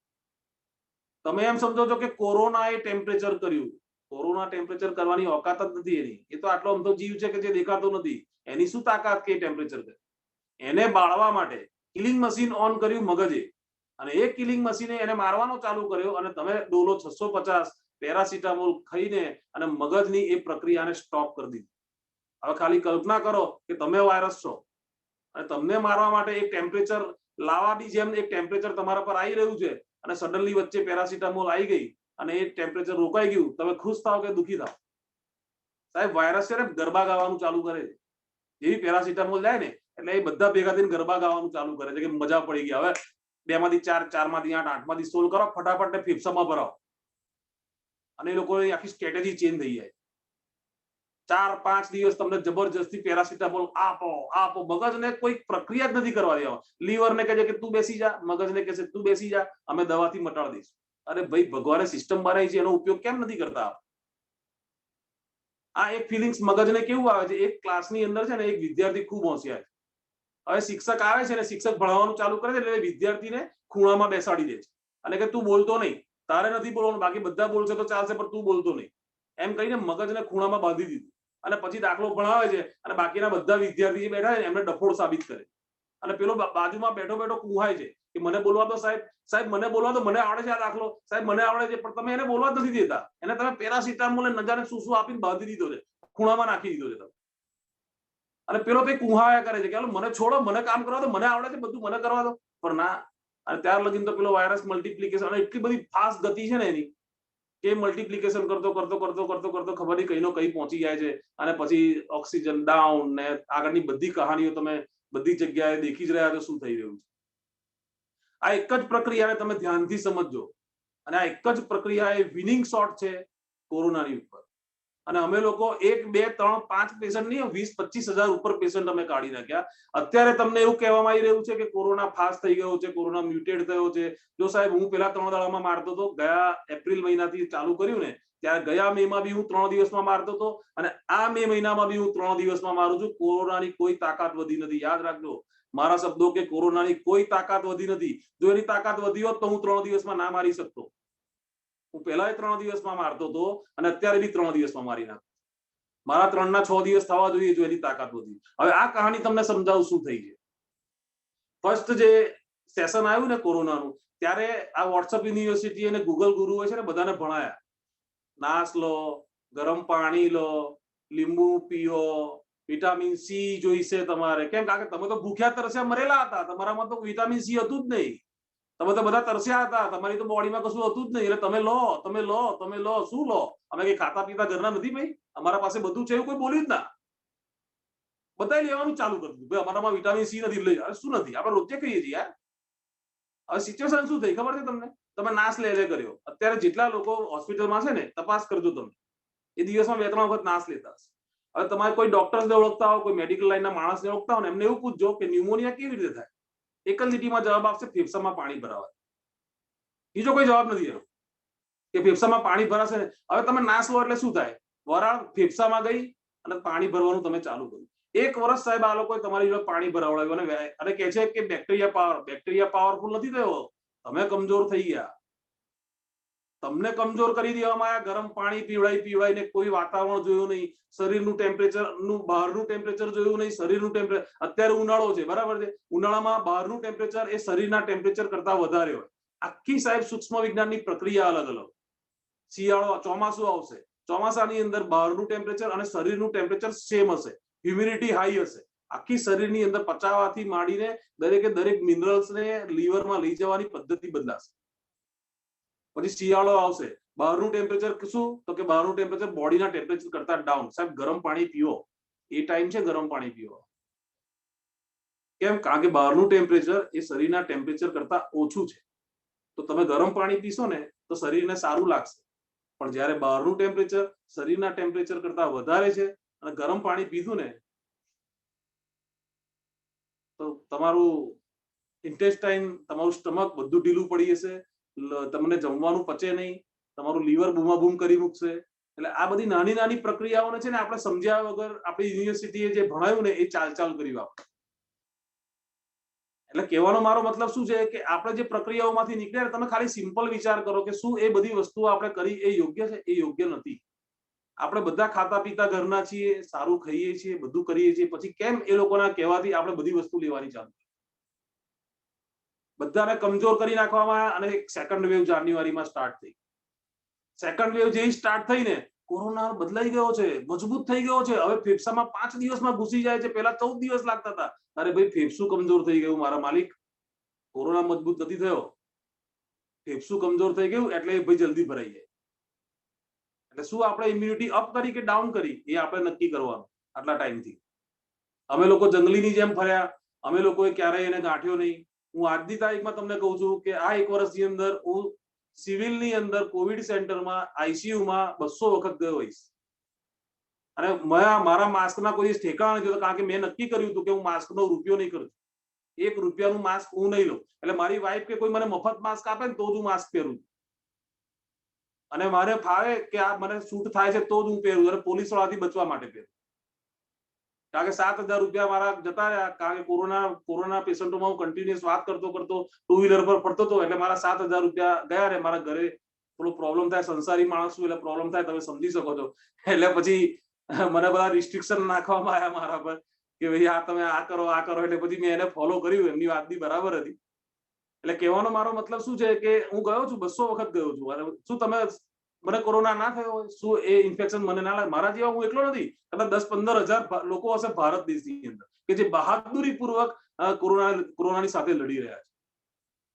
તમે એમ સમજો છો કે કોરોનાએ ટેમ્પરેચર કર્યું. કોરોના ટેમ્પરેચર કરવાની ઓકાત જ નથી એની. એ તો આટલો અમથો જીવ છે કે જે દેખાતો નથી. એની શું તાકાત કે ટેમ્પરેચર કરે. એને બાળવા માટે કિલિંગ મશીન ઓન કર્યું મગજે, અને એ કિલિંગ મશીને એને મારવાનો ચાલુ કર્યો, અને તમે ડોલો 650 પેરાસિટામોલ ખાઈને અને મગજની એ પ્રક્રિયાને સ્ટોપ કરી દીધી. હવે ખાલી કલ્પના કરો કે તમે વાયરસ છો અને તમને મારવા માટે એક ટેમ્પરેચર લાવવાની જેમ એક ટેમ્પરેચર તમારા પર આવી રહ્યું છે, અને સડનલી વચ્ચે પેરાસિટામોલ આવી ગઈ અને એ ટેમ્પરેચર રોકાઈ ગયું. તમે ખુશ થાવ કે દુખી થાવ? સાહેબ, વાયરસ છે ને ગરબા ગાવાનું ચાલુ કરે છે. જેવી પેરાસિટામોલ જાય ને એટલે એ બધા ભેગા થઈને ગરબા ગાવાનું ચાલુ કરે છે કે મજા પડી ગઈ, હવે 2 માંથી 4, 4 માંથી 8, 8 માંથી 16 કરો, ફટાફટ ને ફેફસામાં ભરાવો. અને એ લોકોની આખી સ્ટ્રેટેજી ચેન્જ થઈ જાય. 4-5 દિવસ તમને જબરજસ્તી પેરાસિટામોલ આપો. મગજને કોઈ પ્રક્રિયા જ નથી કરવા દેવા. લીવરને કહે છે કે તું બેસી જા, મગજને કહે છે તું બેસી જા, અમે દવાથી મટાડી દઈશું. અરે ભાઈ, ભગવાને સિસ્ટમ બનાવી છે, એનો ઉપયોગ કેમ નથી કરતા? આ એક ફિલિંગ્સ મગજને કેવું આવે છે, એક ક્લાસની અંદર છે ને એક વિદ્યાર્થી ખૂબ હોશિયાર છે. હવે શિક્ષક આવે છે ને શિક્ષક ભણાવવાનું ચાલુ કરે છે એટલે વિદ્યાર્થીને ખૂણામાં બેસાડી દે છે, અને કે તું બોલતો નહીં, તારે નથી બોલવાનું, બાકી બધા બોલશે તો ચાલશે પણ તું બોલતો નહીં, એમ કહીને મગજને ખૂણામાં બાંધી દીધું. અને પછી દાખલો ભણાવે છે અને બાકીના બધા વિદ્યાર્થી બેઠા છે એમને ડફોડ સાબિત કરે, અને પેલો બાજુમાં બેઠો બેઠો કુહાય છે કે મને બોલવા દો સાહેબ, સાહેબ મને બોલવા દો, મને આવડે છે આ દાખલો, સાહેબ મને આવડે છે. પણ તમે એને બોલવા જ નથી દેતા. એને તમે પેરાસિટામોલ ને નજારે શું આપીને બાંધી દીધો છે, ખૂણામાં નાખી દીધો છે તમે. અને પેલો કઈ કુહાયા કરે છે કે મને છોડો, મને કામ કરવા દો, મને આવડે છે બધું, મને કરવા દો. પણ ના. અને ત્યાર લગીને તો પેલો વાયરસ મલ્ટિપ્લિકેશન, અને એટલી બધી ફાસ્ટ ગતિ છે ને એની કે મલ્ટિપ્લિકેશન કરતો ખબર નહીં કઈનો કઈ પહોંચી જાય છે. અને પછી ઓક્સિજન ડાઉન ને આગળની બધી કહાનીઓ તમે બધી જગ્યાએ દેખી જ રહ્યા છો શું થઈ રહ્યું છે. આ એક જ પ્રક્રિયાને તમે ધ્યાનથી સમજજો, અને આ એક જ પ્રક્રિયા એ વિનિંગ શોટ છે કોરોનાની ઉપર. અને અમે લોકો 1, 2, 3, 5 પેશન્ટ નહીં, 20-25 હજાર ઉપર પેશન્ટ અમે કાઢી નાખ્યા. અત્યારે તમને એવું કહેવામાં આવી રહ્યું છે કે કોરોના ફાસ્ટ થઈ ગયો છે, કોરોના મ્યુટેડ થયો છે. જો સાહેબ, હું પેલા 3 દાડામાં મારતો હતો, ગયા એપ્રિલ મહિનાથી ચાલુ કર્યું ને, ત્યારે ગયા મે માં બી હું 3 દિવસમાં મારતો હતો, અને આ મે મહિનામાં બી હું 3 દિવસમાં મારું છું. કોરોનાની કોઈ તાકાત વધી નથી. યાદ રાખજો મારા શબ્દો કે કોરોનાની કોઈ તાકાત વધી નથી. જો એની તાકાત વધી હોત તો હું 3 દિવસમાં ના મારી શકતો. હું પહેલા 3 દિવસમાં મારતો હતો અને અત્યારે બી 3 દિવસમાં મારી નાખું. મારા 3 ના 6 દિવસ થવા જોઈએ જો એની તાકાત વધી. હવે આ કહાની તમને સમજાવું શું થઈ છે. ફર્સ્ટ જે સેશન આવ્યું ને કોરોનાનું, ત્યારે આ વોટ્સઅપ યુનિવર્સિટી અને ગૂગલ ગુરુઓ છે ને બધાને ભણાયા નાશ લો, ગરમ પાણી લો, લીંબુ પીઓ, વિટામિન સી જોઈશે તમારે. કેમ? કારણ કે તમે તો ભૂખ્યા તરસ્યા મરેલા હતા, તમારામાં તો વિટામિન સી હતું જ નહીં. તમે તો બધા તરસ્યા હતા, તમારી તો બોડીમાં કશું હતું જ નહીં. એટલે તમે લો, તમે લો, તમે લો. શું લો? અમે કઈ ખાતા પીતા ઘરના નથી ભાઈ, અમારા પાસે બધું છે એવું કોઈ બોલ્યું જ ના. બધા લેવાનું ચાલુ કરી દીધું. ભાઈ અમારામાં વિટામિન સી નથી, લઈ. શું નથી? આપણે રોજે કહીએ છીએ યાર. હવે સિચ્યુએશન શું થઈ ખબર છે તમને? તમે નાશ લે કર્યો. અત્યારે જેટલા લોકો હોસ્પિટલમાં છે ને, તપાસ કરજો તમે, એ દિવસમાં 2-3 વખત નાશ લેતા હશે. હવે તમારે કોઈ ડોક્ટર્સને ઓળખતા હો, કોઈ મેડિકલ લાઈનના માણસને ઓળખતા હો ને, એમને એવું પૂછજો કે ન્યુમોનિયા કેવી રીતે થાય. એક જ લીટીમાં જવાબ આપશે, ફેફસામાં પાણી ભરાવાય. બીજો કોઈ જવાબ નથી એનો કે ફેફસામાં પાણી ભરાશે ને. હવે તમે નાશ લો એટલે શું થાય? વરાળ ફેફસામાં ગઈ અને પાણી ભરવાનું તમે ચાલુ કર્યું. 1 વર્ષ સાહેબ આ લોકોએ તમારી જોડે પાણી ભરાવડાવ્યું અને કહે છે કે બેક્ટેરિયા પાવરફુલ નથી થયો, તમે કમજોર થઈ ગયા. તમને કમજોર કરી દેવામાં આવ્યા. ગરમ પાણી પીવડાવીને કોઈ વાતાવરણ જોયું નહીં, શરીરનું ટેમ્પરેચરનું બહારનું ટેમ્પરેચર જોયું નહીં, શરીરનું ટેમ્પરેચર. અત્યારે ઉનાળો છે, બરાબર છે, ઉનાળામાં બહારનું ટેમ્પરેચર એ શરીરના ટેમ્પરેચર કરતા વધારે હોય. આખી સાહેબ સૂક્ષ્મ વિજ્ઞાનની પ્રક્રિયા અલગ અલગ. શિયાળો, ચોમાસું આવશે, ચોમાસાની અંદર બહારનું ટેમ્પરેચર અને શરીરનું ટેમ્પરેચર સેમ હશે, હ્યુમિડિટી હાઈ હશે. આખી શરીરની અંદર પચાવવાથી માંડીને દરેકે દરેક મિનરલ્સને લીવરમાં લઈ જવાની પદ્ધતિ બદલાશે. પછી શિયાળો આવશે, બહારનું ટેમ્પરેચર શું? તો કે બહારનું ટેમ્પરેચર બોડીના ટેમ્પરેચર કરતા ડાઉન. સાહેબ ગરમ પાણી પીવો, એ ટાઈમ છે ગરમ પાણી પીવો. કેમ? કારણ કે બહારનું ટેમ્પરેચર એ શરીરના ટેમ્પરેચર કરતા ઓછું છે. તો તમે ગરમ પાણી પીશો ને તો શરીરને સારું લાગશે. પણ જ્યારે બહારનું ટેમ્પરેચર શરીરના ટેમ્પરેચર કરતા વધારે છે અને ગરમ પાણી પીધું ને તો તમારું ઇન્ટેસ્ટાઇન, તમારું સ્ટમક બધું ઢીલું પડી જશે, તમને જમવાનું પચે નહીં, તમારું લીવર બૂમાબૂમ કરી મૂકશે. એટલે આ બધી નાની નાની પ્રક્રિયાઓને છે ને આપણે સમજ્યા વગર આપણી યુનિવર્સિટીએ જે ભણાયું ને એ ચાલ કર્યું આપણે. એટલે કહેવાનો મારો મતલબ શું છે કે આપણે જે પ્રક્રિયાઓમાંથી નીકળ્યા, તમે ખાલી સિમ્પલ વિચાર કરો કે શું એ બધી વસ્તુઓ આપણે કરી એ યોગ્ય છે? એ યોગ્ય નથી. આપણે બધા ખાતા પીતા ઘરના છીએ, સારું ખાઈએ છીએ, બધું કરીએ છીએ, પછી કેમ એ લોકોના કહેવાથી આપણે બધી વસ્તુ લેવાની ચાલુ? બધાને કમજોર કરી નાખવામાં આવ્યા અને એક સેકન્ડ વેવ જાન્યુઆરીમાં સ્ટાર્ટ થઈ. સેકન્ડ વેવ જેવી સ્ટાર્ટ થઈ ને, કોરોના બદલાઈ ગયો છે, મજબૂત થઈ ગયો છે. હવે ફેફસામાં 5 દિવસમાં ઘૂસી જાય છે, પહેલા 14 દિવસ લાગતા હતા. અરે ભાઈ, ફેફસું કમજોર થઈ ગયું મારા માલિક, કોરોના મજબૂત નથી થયો, ફેફસું કમજોર થઈ ગયું એટલે ભાઈ જલ્દી ભરાઈ જાય. એટલે શું આપણે ઇમ્યુનિટી અપ કરી કે ડાઉન કરી એ આપણે નક્કી કરવાનું. આટલા ટાઈમથી અમે લોકો જંગલીની જેમ ફર્યા, અમે લોકોએ ક્યારેય એને ગાંઠ્યો નહીં. હું આજની તારીખમાં તમને કહું છું કે આ 1 વર્ષની અંદર હું સિવિલની અંદર કોવિડ સેન્ટરમાં આઈસીયુમાં 200 વખત ગયો હોઈશ. અને મારા માસ્કના કોઈ ઠેકાણા નથી, કારણ કે મેં નક્કી કર્યું હતું કે હું માસ્કનો રૂપિયો નહીં કરું. 1 રૂપિયાનું માસ્ક હું નહીં લઉં. એટલે મારી વાઈફ કે કોઈ મને મફત માસ્ક આપે ને તો જ હું માસ્ક પહેરું. અને મારે ફાવે કે આ મને શૂટ થાય છે તો જ હું પહેરું, અને પોલીસ વાળાથી બચવા માટે પહેરું. કારણ કે 7,000 રૂપિયા મારા જતા રહ્યા. કારણ કે કોરોના પેશન્ટોમાં હું કન્ટિન્યુઅસ વાત કરતો ટુ વ્હીલર પર ફરતો હતો, એટલે મારા 7,000 રૂપિયા ગયા રે. મારા ઘરે થોડો પ્રોબ્લેમ થાય, સંસારી માણસ છું એટલે પ્રોબ્લેમ થાય, તમે સમજી શકો છો. એટલે પછી મને બધા રિસ્ટ્રિક્શન નાખવામાં આવ્યા મારા પર કે ભાઈ આ તમે આ કરો આ કરો. એટલે પછી મેં એને ફોલો કર્યું, એમની વાત બી બરાબર હતી. એટલે કહેવાનો મારો મતલબ શું છે કે હું ગયો છું, 200 વખત ગયો છું. અને શું તમે મને કોરોના ના થયો હોય? શું એ ઇન્ફેક્શન મને ના લાગે? મારા જેવા હું એકલો નથી, કદાચ 10-15 હજાર લોકો હશે ભારત દેશની અંદર કે જે બહાદુરીપૂર્વક કોરોનાની સાથે લડી રહ્યા છે.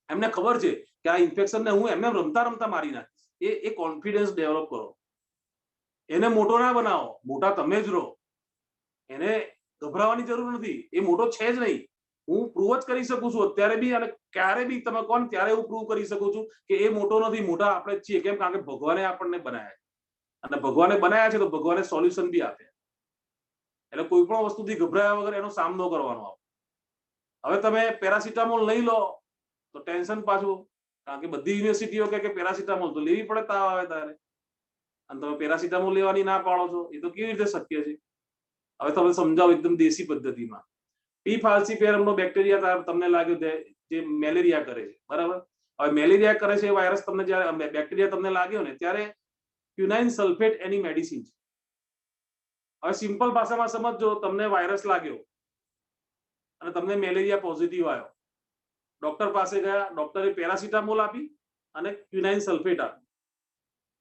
એમને ખબર છે કે આ ઇન્ફેક્શનને હું એમને રમતા રમતા મારી નાખીશ. એ કોન્ફિડન્સ ડેવલપ કરો. એને મોટો ના બનાવો, મોટા તમે જ રહો. એને ગભરાવાની જરૂર નથી, એ મોટો છે જ નહીં. હું પ્રૂવ જ કરી શકું છું અત્યારે બી, અને ક્યારે બી તમે કોણ ત્યારે હું પ્રૂવ કરી શકું છું કે એ મોટો નથી, મોટા આપણે જ છીએ. કેમ? કારણ કે ભગવાને આપણને બનાવ્યા છે, અને ભગવાને બનાવ્યા છે તો ભગવાને સોલ્યુશન બી આપે. એટલે કોઈ પણ વસ્તુથી ગભરાયા વગર એનો સામનો કરવાનો આવે. હવે તમે પેરાસિટામોલ લઈ લો તો ટેન્શન પાછું, કારણ કે બધી યુનિવર્સિટીઓ કે પેરાસિટામોલ તો લેવી પડે તાવ આવે ત્યારે, અને તમે પેરાસિટામોલ લેવાની ના પાડો છો. એ તો કેવી રીતે શક્ય છે? હવે તમે સમજાવો એકદમ દેશી પદ્ધતિમાં. પી ફાલ્સીફેરમનો બેક્ટેરિયા તમને લાગ્યો જે મેલેરિયા કરે છે, બરાબર? હવે મેલેરિયા કરે છે એ વાયરસ તમને જ્યારે બેક્ટેરિયા તમને લાગ્યો ને ત્યારે ક્યુનાઇન સલ્ફેટ એની મેડિસિન છે. હવે સિમ્પલ ભાષામાં સમજો, તમને વાયરસ લાગ્યો અને તમને મેલેરિયા પોઝિટિવ આવ્યો, ડોક્ટર પાસે ગયા, ડોક્ટરે પેરાસિટામોલ આપી અને ક્યુનાઇન સલ્ફેટ આપી.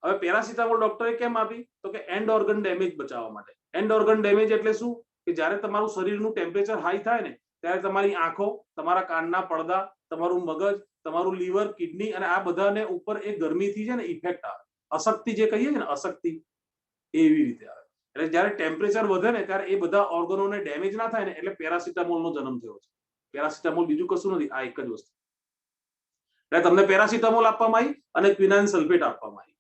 હવે પેરાસિટામોલ ડોક્ટરે કેમ આપી? તો કે એન્ડ ઓર્ગન ડેમેજ બચાવવા માટે. એન્ડ ઓર્ગન ડેમેજ એટલે શું? કે જ્યારે તમારું શરીરનું ટેમ્પરેચર હાઈ થાય ને ત્યારે તમારી આંખો, તમારા કાનના પડદા, તમારું મગજ, તમારું લીવર, કિડની અને આ બધાને ઉપર એ ગરમીથી છે ને ઇફેક્ટ આવે. અશક્તિ જે કહીએ ને, અશક્તિ એવી રીતે આવે. એટલે જ્યારે ટેમ્પરેચર વધે ને ત્યારે એ બધા ઓર્ગનોને ડેમેજ ના થાય ને એટલે પેરાસિટામોલનો જન્મ થયો છે. પેરાસિટામોલ બીજું કશું નથી, આ એક જ વસ્તુ. એટલે તમને પેરાસિટામોલ આપવામાં આવી અને ક્વિનાઇન સલ્ફેટ આપવામાં આવી.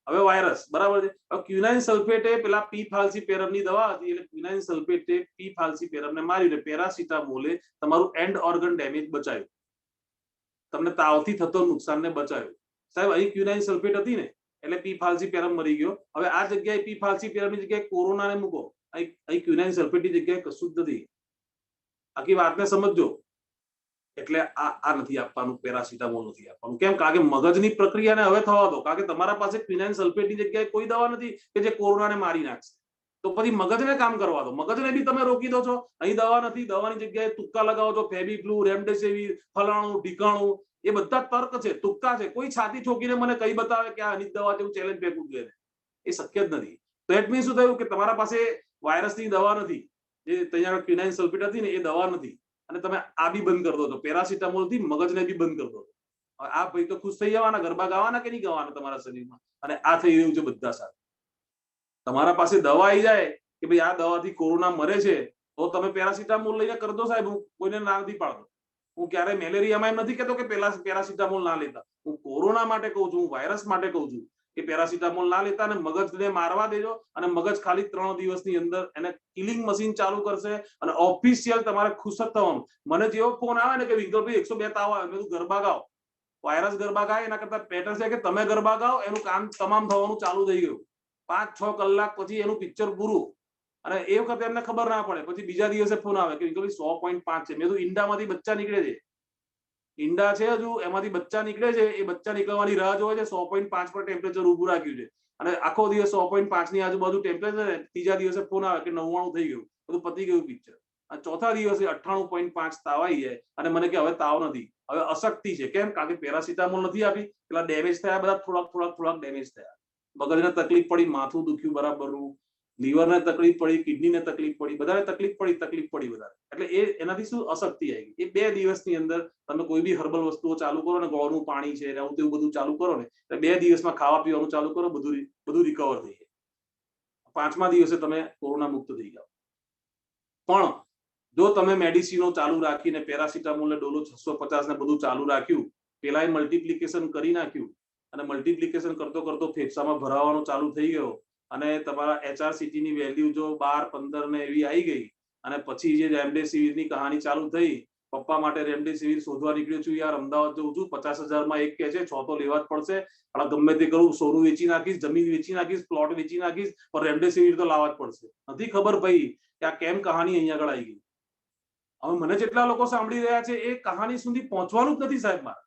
હવે વાયરસ, બરાબર છે. હવે ક્વિનાઇન સલ્ફેટ એ પેલા પી ફાલ્સીપેરમની દવા હતી, એટલે ક્વિનાઇન સલ્ફેટે પી ફાલ્સીપેરમને માર્યું. પેરાસિટામોલે તમારું એન્ડ ઓર્ગન ડેમેજ બચાવ્યું, તમને તાવથી થતો નુકસાનને બચાવ્યું. સાહેબ અહીં ક્વિનાઇન સલ્ફેટ હતી ને એટલે પી ફાલ્સીપેરમ મરી ગયો. હવે આ જગ્યાએ પી ફાલ્સીપેરમની જગ્યાએ કોરોનાને મૂકો, અહીં ક્વિનાઇન સલ્ફેટની જગ્યાએ કશું જ નથી. આખી વાતને સમજો. એટલે આ નથી આપવાનું, પેરાસિટામોલ નથી આપવાનું. કેમ? કારણ કે મગજની પ્રક્રિયાને હવે થવા દો. કારણ કે તમારા પાસે ક્વિનાઇન સલ્ફેટની જગ્યાએ કોઈ દવા નથી કે જે કોરોનાને મારી નાખશે. તો પછી મગજને કામ કરવા દો. મગજને બી તમે રોકી દો છો. અહીં દવા નથી, દવાની જગ્યાએ તુક્કા લગાવો છો, ફેબીફ્લુ, રેમડેસિવિર, ફલાણું ઢીકાણું, એ બધા તર્ક છે, તુક્કા છે. કોઈ છાતી ઠોકીને મને કઈ બતાવે કે આ આની દવા છે, હું ચેલેન્જ ફેંકું છું એને. એ શક્ય જ નથી. તો એટ મીન્સ શું થયું કે તમારા પાસે વાયરસની દવા નથી, જે ત્યાં ક્વિનાઇન સલ્ફેટ હતી ને એ દવા નથી, અને તમે આ બી બંધ કરી દો છો. પેરાસિટામોલ થી મગજને બી બંધ કરી દો છો. આ ભાઈ તો ખુશ થઈ જવાના, ગરબા ગાવાના કે નહીં ગાવાના તમારા શરીરમાં. અને આ થઈ રહ્યું છે બધા સાથે. તમારા પાસે દવા આવી જાય કે ભાઈ આ દવાથી કોરોના મરે છે, તો તમે પેરાસિટામોલ લઈને કરી દો સાહેબ. હું કોઈને ના નથી પાડતો. હું ક્યારે મેલેરિયામાં એમ નથી કહેતો કે પેરાસિટામોલ ના લેતા. હું કોરોના માટે કહું છું, હું વાયરસ માટે કહું છું કે પેરાસિટામોલ ના લેતા અને મગજને મારવા દેજો. અને મગજ ખાલી 3 દિવસની અંદર એને કિલિંગ મશીન ચાલુ કરશે અને ઓફિશિયલ તમારે ખુશ જ થવાનું. મને જેવો ફોન આવે ને કે વિક્ટરભાઈ 102 તાવ આવે, મેં ગરબા ગાઓ. વાયરસ ગરબા ગાય એના કરતા બેટર છે કે તમે ગરબા ગાઓ. એનું કામ તમામ થવાનું ચાલુ થઈ ગયું. 5-6 કલાક પછી એનું પિક્ચર પૂરું. અને એ વખતે એમને ખબર ના પડે. પછી બીજા દિવસે ફોન આવે કે 100.5 છે. મેં તો ઈંડામાંથી બચ્ચા નીકળે છે, ઈંડા છે હજુ, એમાંથી બચ્ચા નીકળે છે. એ બચ્ચા નીકળવાની રાહ જોવે છે. 100.5 પર ટેમ્પરેચર ઉભું રાખ્યું છે અને આખો દિવસ 100.5 ની આજુબાજુ ટેમ્પરેચર. ત્રીજા દિવસે ફોન આવે કે 99 થઈ ગયું, બધું પતી ગયું પિક્ચર. અને ચોથા દિવસે 98.5 તાવ આવી જાય અને મને કે હવે તાવ નથી, હવે અશક્તિ છે. કેમ? કારણ કે પેરાસિટામોલ નથી આપી. પેલા ડેમેજ થયા, બધા થોડાક ડેમેજ થયા. મગજને તકલીફ પડી, માથું દુખ્યું બરાબરનું, લીવરને તકલીફ પડી, કિડનીને તકલીફ પડી, બધાને તકલીફ પડી વધારે. એટલે એનાથી શું અશક્તિ આવી ગઈ. એ 2 દિવસની અંદર તમે કોઈ બી હર્બલ વસ્તુઓ ચાલુ કરો ને, ગોળનું પાણી છે, આવું તેવું બધું ચાલુ કરો ને, એટલે 2 દિવસમાં ખાવા પીવાનું ચાલુ કરો, બધું રિકવર થઈ જાય. 5મા દિવસે તમે કોરોના મુક્ત થઈ જાઓ. પણ જો તમે મેડિસિનો ચાલુ રાખીને પેરાસિટામોલ ને ડોલો 650 ને બધું ચાલુ રાખ્યું, પેલા એ મલ્ટિપ્લિકેશન કરી નાખ્યું અને મલ્ટિપ્લિકેશન કરતો કરતો ફેફસામાં ભરાવાનું ચાલુ થઈ ગયો અને તમારા HRCT ની વેલ્યુ જો 12-15 ને એવી આવી ગઈ અને પછી જે રેમડેસિવિરની કહાની ચાલુ થઈ. પપ્પા માટે રેમડેસિવિર શોધવા નીકળ્યો છું યાર, અમદાવાદ જઉં છું, 50,000માં એક કે છે, 6 તો લેવા જ પડશે. પણ ગમે તે કરું, સોનું વેચી નાખીશ, જમીન વેચી નાખીશ, પ્લોટ વેચી નાખીશ, પણ રેમડેસિવિર તો લાવવા જ પડશે. નથી ખબર ભાઈ કે આ કેમ કહાની અહીંયા આગળ આવી ગઈ. હવે મને જેટલા લોકો સાંભળી રહ્યા છે એ કહાની સુધી પહોંચવાનું જ નથી સાહેબ. મારે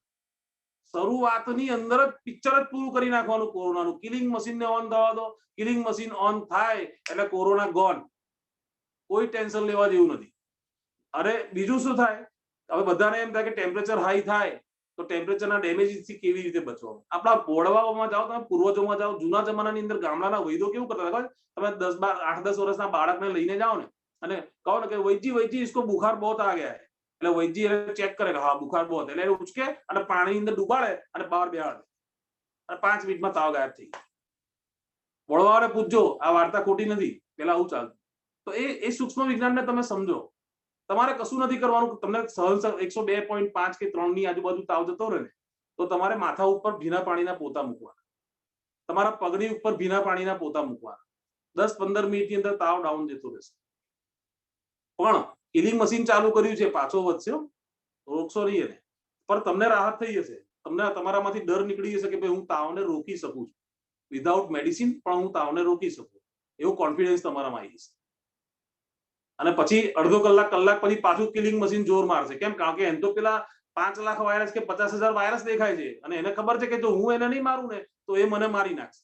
શરૂઆતની અંદર જ પિક્ચર જ પૂરું કરી નાખવાનું કોરોનાનું. કિલિંગ મશીનને ઓન થવા દો. કિલિંગ મશીન ઓન થાય એટલે કોરોના ગોન. કોઈ ટેન્શન લેવા જેવું નથી. અરે બીજું શું થાય? હવે બધાને એમ થાય કે ટેમ્પરેચર હાઈ થાય તો ટેમ્પરેચરના ડેમેજથી કેવી રીતે બચવાનું. આપણા બોડવાઓમાં જાઓ, તમે પૂર્વજોમાં જાઓ, જૂના જમાનાની અંદર ગામડાના વૈદો કેવું કરતા હતા? તમે 8-10 વર્ષના બાળકને લઈને જાઓ ને અને કહો ને કે વૈજી इसको बुखार बहुत आ गया है, એટલે વૈજી એને ચેક કરે કે હા બુખાર બહુ, એટલે એને ઉચકે અને પાણી અંદર ડુબાડે અને બહાર બેહાડે અને 5 મિનિટમાં તાવ ગાયબ થઈ ગયો. વડવાઓને પૂછજો, આ વાર્તા ખોટી નથી. પેલા આવું ચાલતું. તો એ સૂક્ષ્મ વિજ્ઞાનને તમે સમજો. તમારે કશું નથી કરવાનું. તમને 102.5 કે 3 ની આજુબાજુ તાવ જતો રહે ને તો તમારે માથા ઉપર ભીના પાણીના પોતા મૂકવાના, તમારા પગની ઉપર ભીના પાણીના પોતા મૂકવાના. 10-15 મિનિટની અંદર તાવ ડાઉન જતો રહેશે. પણ કિલિંગ મશીન ચાલુ કર્યું છે, પાછો વધશે, રોકશો નહીં એને. પણ તમને રાહત થઈ જશે. તમને તમારામાંથી ડર નીકળી જશે કે ભાઈ હું તાવને રોકી શકું છું વિધાઉટ મેડિસિન, પણ હું તાવને રોકી શકું, એવું કોન્ફિડન્સ તમારામાં આવી જશે. અને પછી અડધો કલાક પછી પાછું કિલિંગ મશીન જોર મારશે. કેમ? કારણ કે એને તો પેલા 5 લાખ વાયરસ કે 50,000 વાયરસ દેખાય છે અને એને ખબર છે કે જો હું એને નહીં મારું ને તો એ મને મારી નાખશે,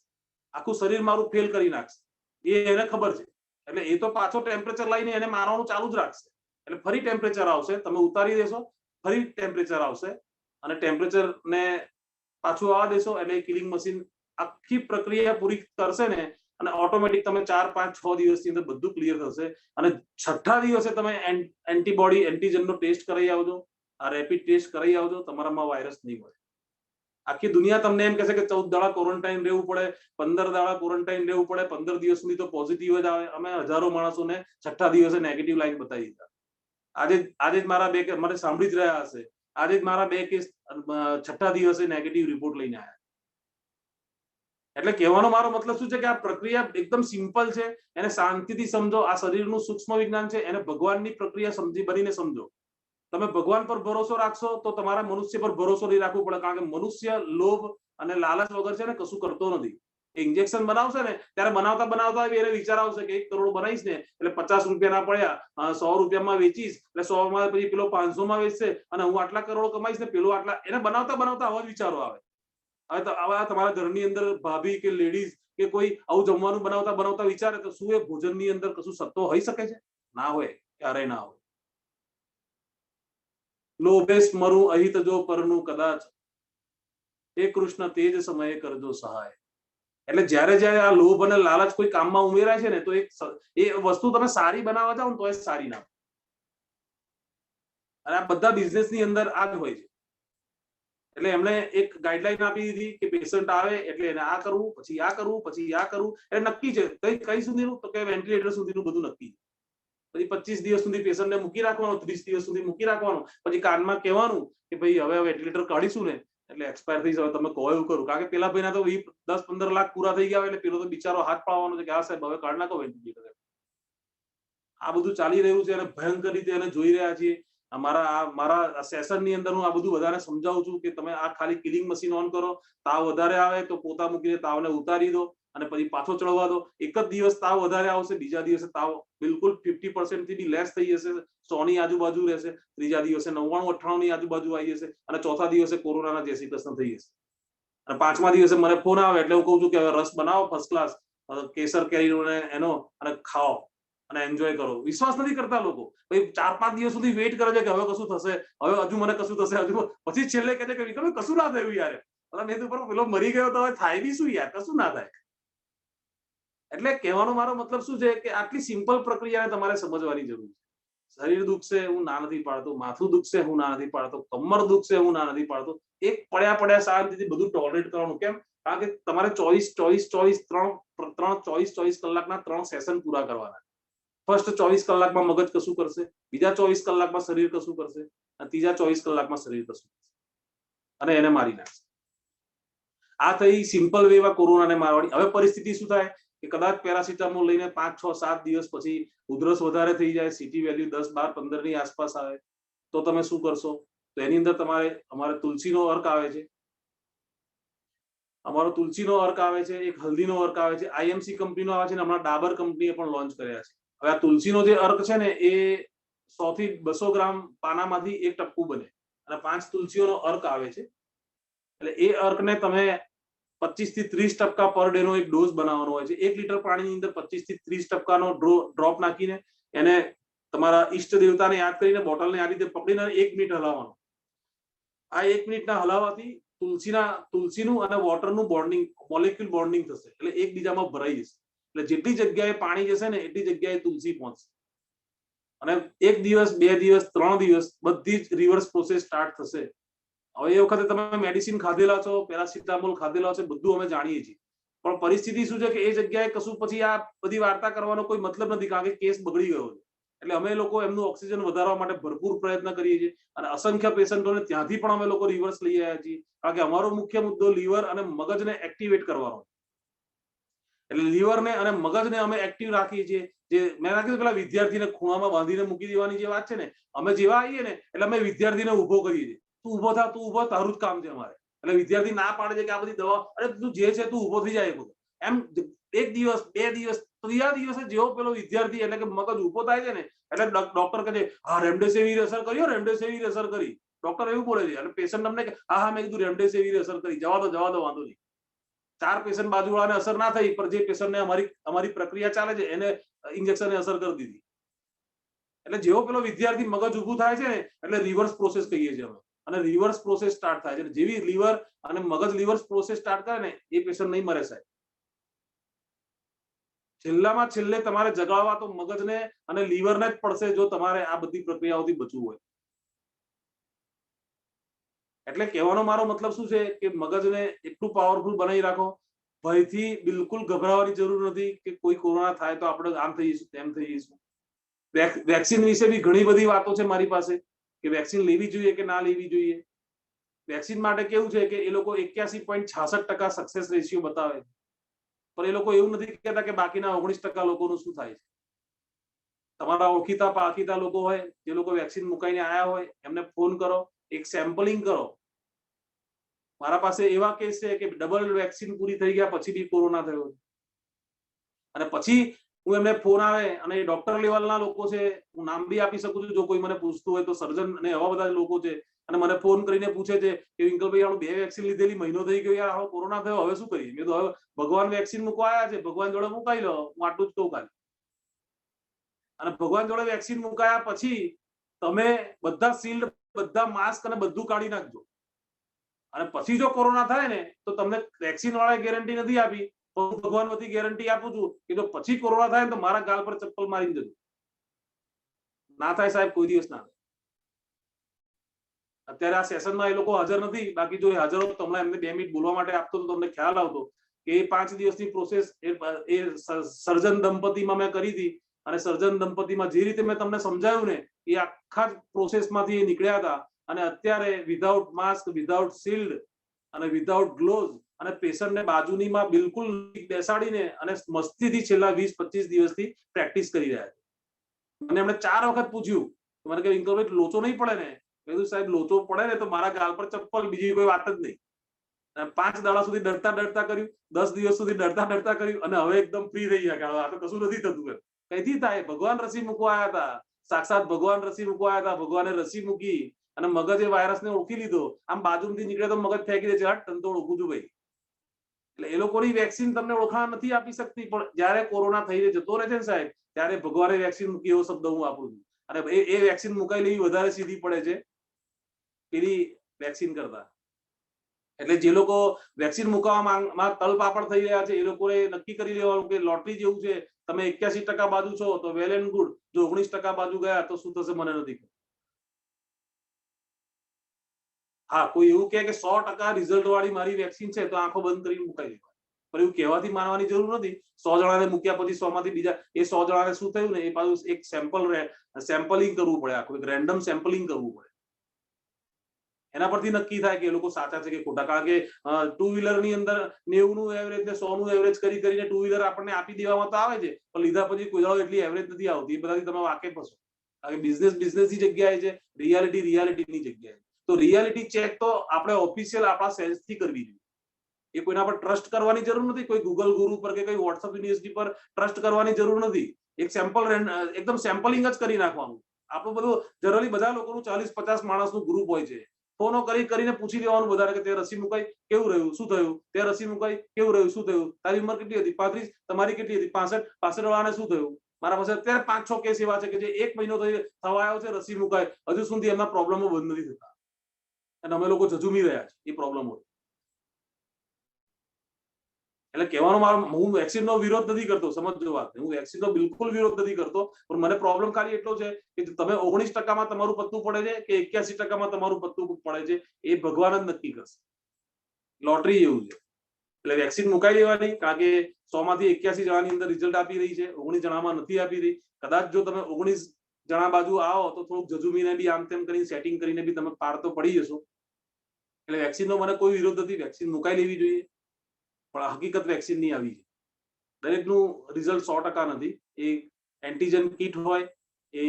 આખું શરીર મારું ફેલ કરી નાખશે. એ એને ખબર છે. એટલે એ તો પાછો ટેમ્પરેચર લઈને એને મારવાનું ચાલુ જ રાખશે. એટલે ફરી ટેમ્પરેચર આવશે, તમે ઉતારી દેશો, ફરી ટેમ્પરેચર આવશે અને ટેમ્પરેચર ને પાછું આવવા દેશો એટલે કિલિંગ મશીન આખી પ્રક્રિયા પૂરી કરશે ને અને ઓટોમેટિક તમે 4, 5, 6 દિવસની અંદર બધું ક્લિયર થશે અને છઠ્ઠા દિવસે તમે એન્ટીબોડી એન્ટીજનનો ટેસ્ટ કરાવી આવજો, આ રેપિડ ટેસ્ટ કરાવી આવજો, તમારામાં વાયરસ નહીં હોય. આખી દુનિયા તમને એમ કહેશે કે 14 દાડા ક્વોરન્ટાઇન રહેવું પડે, 15 દાડા ક્વોરન્ટાઇન રહેવું પડે, 15 દિવસ સુધી તો પોઝિટિવ જ આવે. અમે હજારો માણસોને છઠ્ઠા દિવસે નેગેટિવ લાઈન બતાવી દીધા. આજે જ મારા બે મને સાંભળી જ રહ્યા હશે, આજે જ મારા 2 કેસ છઠ્ઠા દિવસે નેગેટિવ રિપોર્ટ લઈને આવ્યા. એટલે કહેવાનો મારો મતલબ શું છે કે આ પ્રક્રિયા એકદમ સિમ્પલ છે, એને શાંતિથી સમજો. આ શરીરનું સૂક્ષ્મ વિજ્ઞાન છે, એને ભગવાનની પ્રક્રિયા સમજી બનીને સમજો. તમે ભગવાન પર ભરોસો રાખશો તો તમારા મનુષ્ય પર ભરોસો નહીં રાખવું પડે, કારણ કે મનુષ્ય લોભ અને લાલચ વગર છે ને કશું કરતો નથી. ઇન્જેક્શન બનાવશે ને ત્યારે બનાવતા બનાવતા એને વિચાર આવશે કે 1 કરોડ બનાવીશ ને એટલે 50 રૂપિયા ના પડ્યા, 100 રૂપિયામાં વેચીશ એટલે 100 માં પછી પેલો 500 માં વેચશે અને હું આટલા કરોડ કમાઈશ ને પેલો આટલા. એને બનાવતા બનાવતા આવા જ વિચારો આવે. હવે તો આવા તમારા ઘરની અંદર ભાભી કે લેડીઝ કે કોઈ આવું જમવાનું બનાવતા બનાવતા વિચારે તો શું એ ભોજનની અંદર કશું સત્વ હોઈ શકે છે? ના હોય, ક્યારેય ના હોય. લોભેશ મરું અહિત જો પરનું કદાચ, હે કૃષ્ણ તે જ સમયે કરજો સહાય. એટલે જ્યારે જ્યારે આ લોભ અને લાલચ કોઈ કામમાં ઉમેરાય છે ને તો એ વસ્તુ તમે સારી બનાવવા જાઓ ને તો એ સારી ના. અને આ બધા બિઝનેસની અંદર આ જ હોય છે. એટલે એમણે એક ગાઈડલાઈન આપી દીધી કે પેશન્ટ આવે એટલે એને આ કરવું, પછી આ કરવું, પછી આ કરવું. એટલે નક્કી છે કઈ સુધીનું, તો કે વેન્ટિલેટર સુધીનું બધું નક્કી. પછી 25 દિવસ સુધી પેશન્ટને મૂકી રાખવાનો, 30 દિવસ સુધી મૂકી રાખવાનો, પછી કાનમાં કહેવાનું કે ભાઈ હવે વેન્ટિલેટર કાઢીશું ને એટલે એક્સપાયર થઈ જાય, તમે કહો એવું કરું. કારણ કે પેલા ભાઈના તો 10-15 લાખ પૂરા થઈ ગયા એટલે પેલો તો બિચારો હાથ પાડવાનો છે કે હા સાહેબ હવે કાઢ નાખો વેન્ટિલેટર. આ બધું ચાલી રહ્યું છે અને ભયંકર રીતે એને જોઈ રહ્યા છીએ. મારા સેશનની અંદર હું આ બધું વધારે સમજાવું છું કે તમે આ ખાલી કિલિંગ મશીન ઓન કરો, તાવ વધારે આવે તો પોતા મૂકીને તાવને ઉતારી દો અને પછી પાછો ચડવા દો. એક જ દિવસ તાવ વધારે આવશે, બીજા દિવસે તાવ બિલકુલ 50% થી બી લેસ થઈ જશે, 100 ની આજુબાજુ રહેશે, ત્રીજા દિવસે 99-98 ની આજુબાજુ આવી જશે અને ચોથા દિવસે કોરોનાના જય શ્રી કૃષ્ણ થઈ જશે. અને પાંચમા દિવસે મને ફોન આવે એટલે હું કહું છું કે હવે રસ બનાવો ફર્સ્ટ ક્લાસ, કેસર કેરીનો એનો અને ખાઓ અને એન્જોય કરો. વિશ્વાસ નથી કરતા લોકો. ભાઈ 4-5 દિવસ સુધી વેઇટ કરે છે કે હવે કશું થશે, હવે હજુ મને કશું થશે, હજુ પછી છેલ્લે કહે છે કે વિક્રમ કશું ના થયું યાર. મેં તો પેલો મરી ગયો તો હવે થાય બી શું યાર, કશું ના થાય. એટલે કહેવાનો મારો મતલબ શું છે કે આટલી સિમ્પલ પ્રક્રિયાને તમારે સમજવાની જરૂર છે. શરીર દુખશે હું ના નથી પાડતો, માથું દુખશે હું ના નથી પાડતો, કમર દુખશે હું ના નથી પાડતો. એક પડ્યા શાંતિથી બધું ટોલરેટ કરવાનું. કેમ? કારણ કે તમારે 24 કલાકના 3 સેશન પૂરા કરવાના. ફર્સ્ટ 24 કલાકમાં મગજ કશું કરશે, બીજા 24 કલાકમાં શરીર કશું કરશે અને ત્રીજા 24 કલાકમાં શરીર કશું કરશે અને એને મારી નાખશે. આ થઈ સિમ્પલ વેમાં કોરોનાને મારવાની. હવે પરિસ્થિતિ શું થાય કે કદાચ પેરાસિટામોલ લઈને 5, 6, 7 દિવસ પછી ઉધરસ વધારે થઈ જાય, સીટી વેલ્યુ 10, 12, 15 ની આસપાસ આવે તો તમે શું કરશો? તો એની અંદર અમારે તુલસીનો અર્ક આવે છે, અમારો તુલસીનો અર્ક આવે છે, એક હલ્દીનો અર્ક આવે છે, આઈએમસી કંપનીનો આવે છે અને હમણાં ડાબર કંપનીએ પણ લોન્ચ કર્યા છે. હવે આ તુલસીનો જે અર્ક છે ને એ 100 થી 200 ગ્રામ પાનામાંથી 1 ટપકું બને અને 5 તુલસીઓનો અર્ક આવે છે. એટલે એ અર્કને તમે 25 થી 30% પર ડે નો એક ડોઝ બનાવવાનો હોય છે. 1 લીટર પાણીની અંદર 25 થી 30% ડ્રોપ નાખીને એને તમારા ઈષ્ટ દેવતાને યાદ કરીને બોટલને આ રીતે પકડીને 1 મિનિટ હલાવવાનો. આ 1 મિનિટના હલાવવાથી તુલસીનું અને વોટરનું બોન્ડિંગ, મોલેક્યુલ બોન્ડિંગ થશે એટલે એકબીજામાં ભરાઈ જશે. એટલે જેટલી જગ્યાએ પાણી જશે ને એટલી જગ્યાએ તુલસી પહોંચશે અને 1 દિવસ, 2 દિવસ, 3 દિવસ બધી જ રિવર્સ પ્રોસેસ સ્ટાર્ટ થશે. હવે એ વખતે તમે મેડિસિન ખાધેલા છો, પેરાસિટામોલ ખાધેલા છે, બધું અમે જાણીએ છીએ. પણ પરિસ્થિતિ શું છે કે એ જગ્યાએ કશું પછી આ બધી વાર્તા કરવાનો કોઈ મતલબ નથી, કારણ કે કેસ બગડી ગયો છે. એટલે અમે લોકો એમનું ઓક્સિજન વધારવા માટે ભરપૂર પ્રયત્ન કરીએ છીએ અને અસંખ્ય પેશન્ટોને ત્યાંથી પણ અમે લોકો રિવર્સ લઈ આવ્યા છીએ. કારણ કે અમારો મુખ્ય મુદ્દો લીવર અને મગજને એક્ટિવેટ કરવાનો. એટલે લીવરને અને મગજને અમે એક્ટિવ રાખીએ છીએ. જે મેં કીધું પેલા વિદ્યાર્થીને ખૂણામાં બાંધીને મૂકી દેવાની જે વાત છે ને, અમે જેવા આવીએ ને એટલે અમે વિદ્યાર્થીને ઉભો કરીએ છીએ. તું ઉભો થા, તું ઉભો, તારું જ કામ છે અમારે. એટલે વિદ્યાર્થી ના પાડે છે કે આ બધી દવા, અરે તું જે છે તું ઉભો થઈ જાય. એમ 1 દિવસ, 2 દિવસ, ત્રીજા દિવસે જેવો પેલો વિદ્યાર્થી એટલે કે મગજ ઉભો થાય છે ને એટલે ડોક્ટર કહે છે હા રેમડેસિવિર અસર કર્યો, રેમડેસિવિર અસર કરી. ડોક્ટર એવું બોલે છે અને પેશન્ટ અમને કે હા મેં કીધું રેમડેસિવિર અસર કરી, જવા દો વાંધો નહીં. 4 પેશન્ટ બાજુવાળાને અસર ના થઈ પણ જે પેશન્ટને અમારી પ્રક્રિયા ચાલે છે એને ઇન્જેક્શને અસર કરી દીધી. એટલે જેવો પેલો વિદ્યાર્થી મગજ ઊભું થાય છે ને એટલે રિવર્સ પ્રોસેસ કહીએ છીએ અમે. અને રિવર્સ પ્રોસેસ સ્ટાર્ટ થાય છે. જેવી લીવર અને મગજ રિવર્સ પ્રોસેસ સ્ટાર્ટ કરે ને એ પેશન્ટ નહીં મરે સાહેબ. છેલ્લામાં છેલ્લે તમારે જગાડવા તો મગજને અને લીવરને જ પડશે જો તમારે આ બધી પ્રક્રિયાઓથી બચવું હોય. એટલે કહેવાનો મારો મતલબ શું છે કે મગજને એટલું પાવરફુલ બનાવી રાખો. ભયથી બિલકુલ ગભરાવાની જરૂર નથી કે કોઈ કોરોના થાય તો આપણે આમ થઈ જઈશું તેમ થઈ જઈશું. વેક્સિન વિશે બી ઘણી બધી વાતો છે મારી પાસે કે વેક્સિન લેવી જોઈએ કે ના લેવી જોઈએ. વેક્સિન માટે કેવું છે કે એ લોકો 81.66% સક્સેસ રેશિયો બતાવે છે, પણ એ લોકો એવું નથી કહેતા કે બાકીના 19% લોકોનું શું થાય છે. તમારા ઓળખીતા પાખીતા લોકો હોય જે લોકો વેક્સિન મુકાઈને આવ્યા હોય એમને ફોન કરો, એક સેમ્પલિંગ કરો. મારા પાસે એવા કેસ છે કે ડબલ વેક્સિન પૂરી થઈ ગયા પછી બી કોરોના થયો અને પછી હું એમને ફોન આવે અને ડોક્ટર લેવલના લોકો છે, હું નામ બી આપી શકું છું જો કોઈ મને પૂછતું હોય તો, સર્જન અને એવા બધા લોકો છે અને મને ફોન કરીને પૂછે છે કે વિંકલભાઈ આપણે 2 વેક્સિન લીધેલી, મહિનો થઈ ગયો યાર, હવે કોરોના થયો, હવે શું કરીએ? મેં તો હવે ભગવાન વેક્સિન મૂકવા આવ્યા છે, ભગવાન જોડે મુકાઈ લો, હું આટલું જ કહું ખાલી. અને ભગવાન જોડે વેક્સિન મુકાયા પછી તમે બધા શિલ્ડ, બધા માસ્ક અને બધું કાઢી નાખજો. અને પછી જો કોરોના થાય ને તો તમને વેક્સિન વાળાએ ગેરંટી નથી આપી, હું ભગવાન વતી ગેરંટી આપું છું કે જો પછી કોરોના થાય ને તો મારા ગાલ પર ચપ્પલ મારીને જજો. ના થાય સાહેબ, કોઈ દિવસ ના થાય. અત્યારે આ સેશનમાં એ લોકો હાજર નથી, બાકી જો એ હાજર હોત તો હમણાં એમને 2 મિનિટ બોલવા માટે આપતો તો તમને ખ્યાલ આવતો કે એ 5 દિવસની પ્રોસેસ એ સર્જન દંપતીમાં મેં કરી હતી. અને સર્જન દંપતીમાં જે રીતે મેં તમને સમજાવ્યું ને એ આખા જ પ્રોસેસમાંથી નીકળ્યા હતા. અને અત્યારે વિધાઉટ માસ્ક, વિધાઉટ શિલ્ડ અને વિધાઉટ ગ્લોવ્સ અને પેશન્ટને બાજુનીમાં બિલકુલ બેસાડીને અને મસ્તીથી છેલ્લા 20-25 દિવસથી પ્રેક્ટિસ કરી રહ્યા છે. અને એમણે 4 વખત પૂછ્યું મને કે વિંકલભાઈ લોચો નહીં પડે ને? મેં કીધું સાહેબ લોચો પડે ને તો મારા ગાલ પર ચપ્પલ, બીજી કોઈ વાત જ નહીં. 5 દાડા સુધી ડરતા ડરતા કર્યું, 10 દિવસ સુધી ડરતા ડરતા કર્યું અને હવે એકદમ ફ્રી થઈ ગયા કે આ તો કશું નથી થતું. કઈથી થાય? ભગવાન રસી મૂકવા આવ્યા હતા, સાક્ષાત ભગવાન રસી મૂકવા આવ્યા હતા. ભગવાને રસી મૂકી અને મગજે વાયરસને ઓળખી લીધો. આમ બાજુથી નીકળે તો મગજ ફેંકી દે છે, હટ તને તો ઓળખું છું ભાઈ. એટલે એ લોકોની વેક્સિન તમને ઓળખાણ નથી આપી શકતી, પણ જયારે કોરોના થઈને જતો રહે છે ને સાહેબ, ત્યારે ભગવાને વેક્સિન મૂકી એવો શબ્દ હું વાપરું છું. અને એ વેક્સિન મુકાઈ લેવી વધારે સીધી પડે છે પેલી વેક્સિન કરતા. એટલે જે લોકો વેક્સિન મુકાવવામાં તલપાપડ થઈ રહ્યા છે એ લોકોએ નક્કી કરી લેવાનું કે લોટરી જેવું છે, તમે 81% બાજુ છો તો વેલ એન્ડ ગુડ, જો 19% બાજુ ગયા તો શું થશે મને નથી ખબર. હા, કોઈ એવું કહે કે 100% રિઝલ્ટ વાળી મારી વેક્સિન છે તો આંખો બંધ કરીને મુકાઈ દેવા, પણ એવું કહેવાથી માનવાની જરૂર નથી. 100 જણાને મૂક્યા પછી 100 માંથી બીજા એ 100 જણાને શું થયું ને એ પાછું એક સેમ્પલિંગ કરવું પડે, આખું એક રેન્ડમ સેમ્પલિંગ કરવું પડે. એના પરથી નક્કી થાય કે એ લોકો સાચા છે કે ખોટા. કારણ કે 2 વ્હીલરની અંદર 90 નું એવરેજ ને 100 નું એવરેજ કરીને 2 વ્હીલર આપણને આપી દેવામાં તો આવે છે, પણ લીધા પછી કોઈ દાડો એટલી એવરેજ નથી આવતી. એ બધાથી તમે વાકેફ હશો. કારણ કે બિઝનેસની જગ્યાએ છે, રિયાલિટીની જગ્યાએ. તો રિયાલિટી ચેક તો આપણે ઓફિશિયલ આપણા સેલ્સથી કરવી જોઈએ. એ કોઈના પર ટ્રસ્ટ કરવાની જરૂર નથી, કોઈ ગૂગલ ગુરુ પર કે કોઈ વોટ્સઅપ યુનિવર્સિટી પર ટ્રસ્ટ કરવાની જરૂર નથી. એક સેમ્પલ એકદમ સેમ્પલિંગ જ કરી નાખવાનું. આપણું બધું જનરલી બધા લોકોનું 40-50 માણસનું ગ્રુપ હોય છે. ફોનો કરીને પૂછી લેવાનું બધાને કે તે રસી મુકાઈ, કેવું રહ્યું, શું થયું? તે રસી મુકાઈ, કેવું રહ્યું, શું થયું? તારી ઉંમર કેટલી હતી? 35. તમારી કેટલી હતી? 65. 65 વાળાને શું થયું? મારા પાસે અત્યારે 5-6 કેસ એવા છે કે જે 1 મહિનો થવા આવ્યો છે, રસી મુકાય, હજુ સુધી એમના પ્રોબ્લેમો બંધ નથી થતા અને અમે લોકો ઝઝૂમી રહ્યા છે એ પ્રોબ્લેમો. એટલે કહેવાનો મારો, હું વેક્સિનનો વિરોધ નથી કરતો, સમજજો વાત. હું વેક્સિનનો બિલકુલ વિરોધ નથી કરતો, પણ મને પ્રોબ્લેમ ખાલી એટલો છે કે તમે 19%માં તમારું પત્તું પડે છે કે 81%માં તમારું પત્તું પડે છે એ ભગવાન જ નક્કી કરશે. લોટરી જેવું છે. એટલે વેક્સિન મુકાઈ લેવાની, કારણ કે 100 માંથી 81 જણાની અંદર રિઝલ્ટ આપી રહી છે, 19 જણામાં નથી આપી રહી. કદાચ જો તમે 19 જણા બાજુ આવો તો થોડુંક જજુમીને બી આમ તેમ કરીને સેટિંગ કરીને બી તમે પાર તો પડી જશો. એટલે વેક્સિનનો મને કોઈ વિરોધ નથી, વેક્સિન મુકાઈ લેવી જોઈએ, પણ હકીકત વેક્સિનની આવી છે. દરેકનું રિઝલ્ટ 100% નથી. એ એન્ટીજન કીટ હોય, એ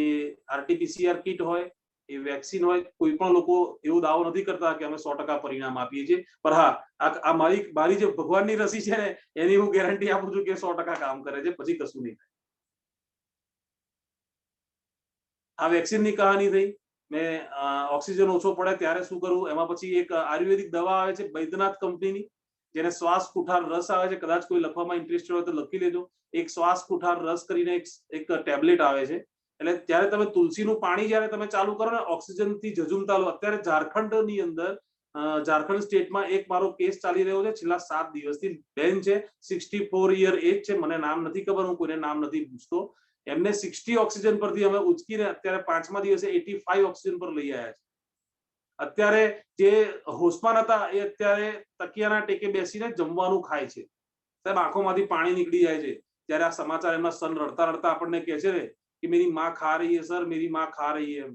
આરટીપીસીઆર કીટ હોય, એ વેક્સિન હોય, કોઈ પણ લોકો એવો દાવો નથી કરતા કે અમે 100% પરિણામ આપીએ છીએ. પણ હા, આ મારી જે ભગવાનની રસી છે ને એની હું ગેરંટી આપું છું કે 100% કામ કરે છે, પછી કશું નહીં થાય. આ વેક્સિનની કહાની થઈ. મેં ઓક્સિજન ઓછો પડે ત્યારે શું કરવું, એમાં પછી એક આયુર્વેદિક દવા આવે છે બૈદ્યનાથ કંપનીની, જેને શ્વાસ કુઠાર રસ આવે છે. કદાચ કોઈ લખવામાં ઇન્ટરેસ્ટેડ હોય તો લખી લેજો. એક શ્વાસ કુઠાર રસ કરીને એક ટેબ્લેટ આવે છે, એટલે ત્યારે તમે તુલસીનું પાણી જ્યારે તમે ચાલુ કરો ને ઓક્સિજનથી ઝઝુમતા લો. અત્યારે ઝારખંડની અંદર ઝારખંડ સ્ટેટમાં એક મારો કેસ ચાલી રહ્યો છે છેલ્લા 7 દિવસથી. બેન છે, 64 યર એજ છે, મને નામ નથી ખબર, હું કોઈને નામ નથી પૂછતો. એમને 60 ઓક્સિજન પરથી અમે ઉચકીને અત્યારે 5મા દિવસે 85 ઓક્સિજન પર લઈ આવ્યા છે. અત્યારે જે હોશમાં હતા એ અત્યારે તકિયાના ટેકે બેસીને જમવાનું ખાય છે. સાહેબ, આંખોમાંથી પાણી નીકળી જાય છે ત્યારે આ સમાચાર એમના સન રડતા રડતા આપણને કહે છે ને કે મેરી માં ખા રહી હે સર, મેરી માં ખા રહી હે.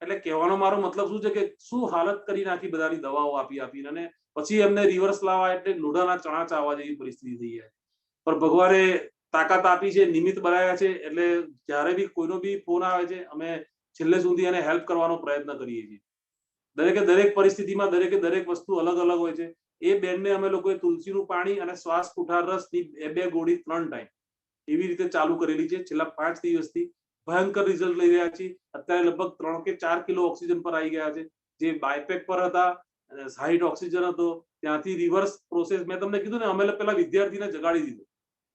એટલે કહેવાનો મારો મતલબ શું છે કે શું હાલત કરી નાખી બધાની દવાઓ આપી આપીને, અને પછી એમને રિવર્સ લાવવા એટલે લોઢાના ચણા ચાવવા જેવી પરિસ્થિતિ થઈ જાય. પણ ભગવાને તાકાત આપી છે, નિમિત્ત બનાવ્યા છે, એટલે જ્યારે બી કોઈનો બી ફોન આવે છે અમે છેલ્લે સુધી એને હેલ્પ કરવાનો પ્રયત્ન કરીએ છીએ. દરેકે દરેક પરિસ્થિતિમાં દરેકે દરેક વસ્તુ અલગ અલગ હોય છે. એ બેનને અમે લોકોએ તુલસીનું પાણી અને શ્વાસ કુઠાર રસની 2 ગોળી 3 ટાઈમ એવી રીતે ચાલુ કરેલી છે છેલ્લા 5 દિવસથી. ભયંકર રિઝલ્ટ લઈ રહ્યા છીએ. અત્યારે લગભગ 3 કે 4 કિલો ઓક્સિજન પર આવી ગયા છે. જે બાયપેક પર હતા 60 ઓક્સિજન હતો, ત્યાંથી રિવર્સ પ્રોસેસ. મેં તમને કીધું ને, અમે પેલા વિદ્યાર્થીને જગાડી દીધો.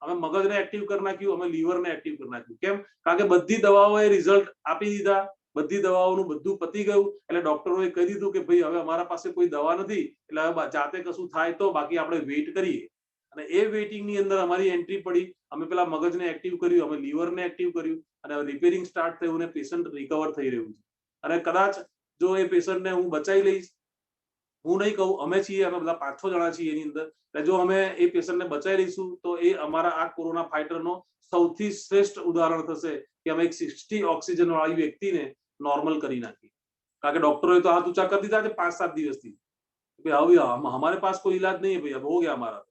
અમે મગજને એક્ટિવ કરી નાખ્યું, અમે લીવરને એક્ટિવ કરી નાખ્યું. કેમ? કારણ કે બધી દવાઓએ રિઝલ્ટ આપી દીધા, બધી દવાઓનું બધું પતી ગયું. એટલે ડોક્ટરોએ કહી દીધું કે ભાઈ હવે અમારા પાસે કોઈ દવા નથી, એટલે હવે જાતે કશું થાય તો, બાકી આપણે વેઇટ કરીએ. અને એ વેઇટિંગની અંદર અમારી એન્ટ્રી પડી. અમે પેલા મગજને એક્ટિવ કર્યું, અમે લીવરને એક્ટિવ કર્યું, અને રિપેરિંગ સ્ટાર્ટ થયું અને પેશન્ટ રિકવર થઈ રહ્યું છે. અને કદાચ જો એ પેશન્ટને હું બચાવી લઈશ, હું નહીં કહું, અમે છીએ, અમે બધા 5-6 જણા છીએ એની અંદર, એટલે જો અમે એ પેશન્ટને બચાવી લઈશું તો એ અમારા આ કોરોના ફાઇટરનો સૌથી શ્રેષ્ઠ ઉદાહરણ થશે કે અમે એક 60 ઓક્સિજન વાળી વ્યક્તિને નોર્મલ કરી નાખી. કારણ કે ડોક્ટરોએ તો હાથ ઊંચા કરી દીધા છે 5-7 દિવસથી. હવે हमारे पास कोई इलाज नहीं है भैया, हो गया हमारा.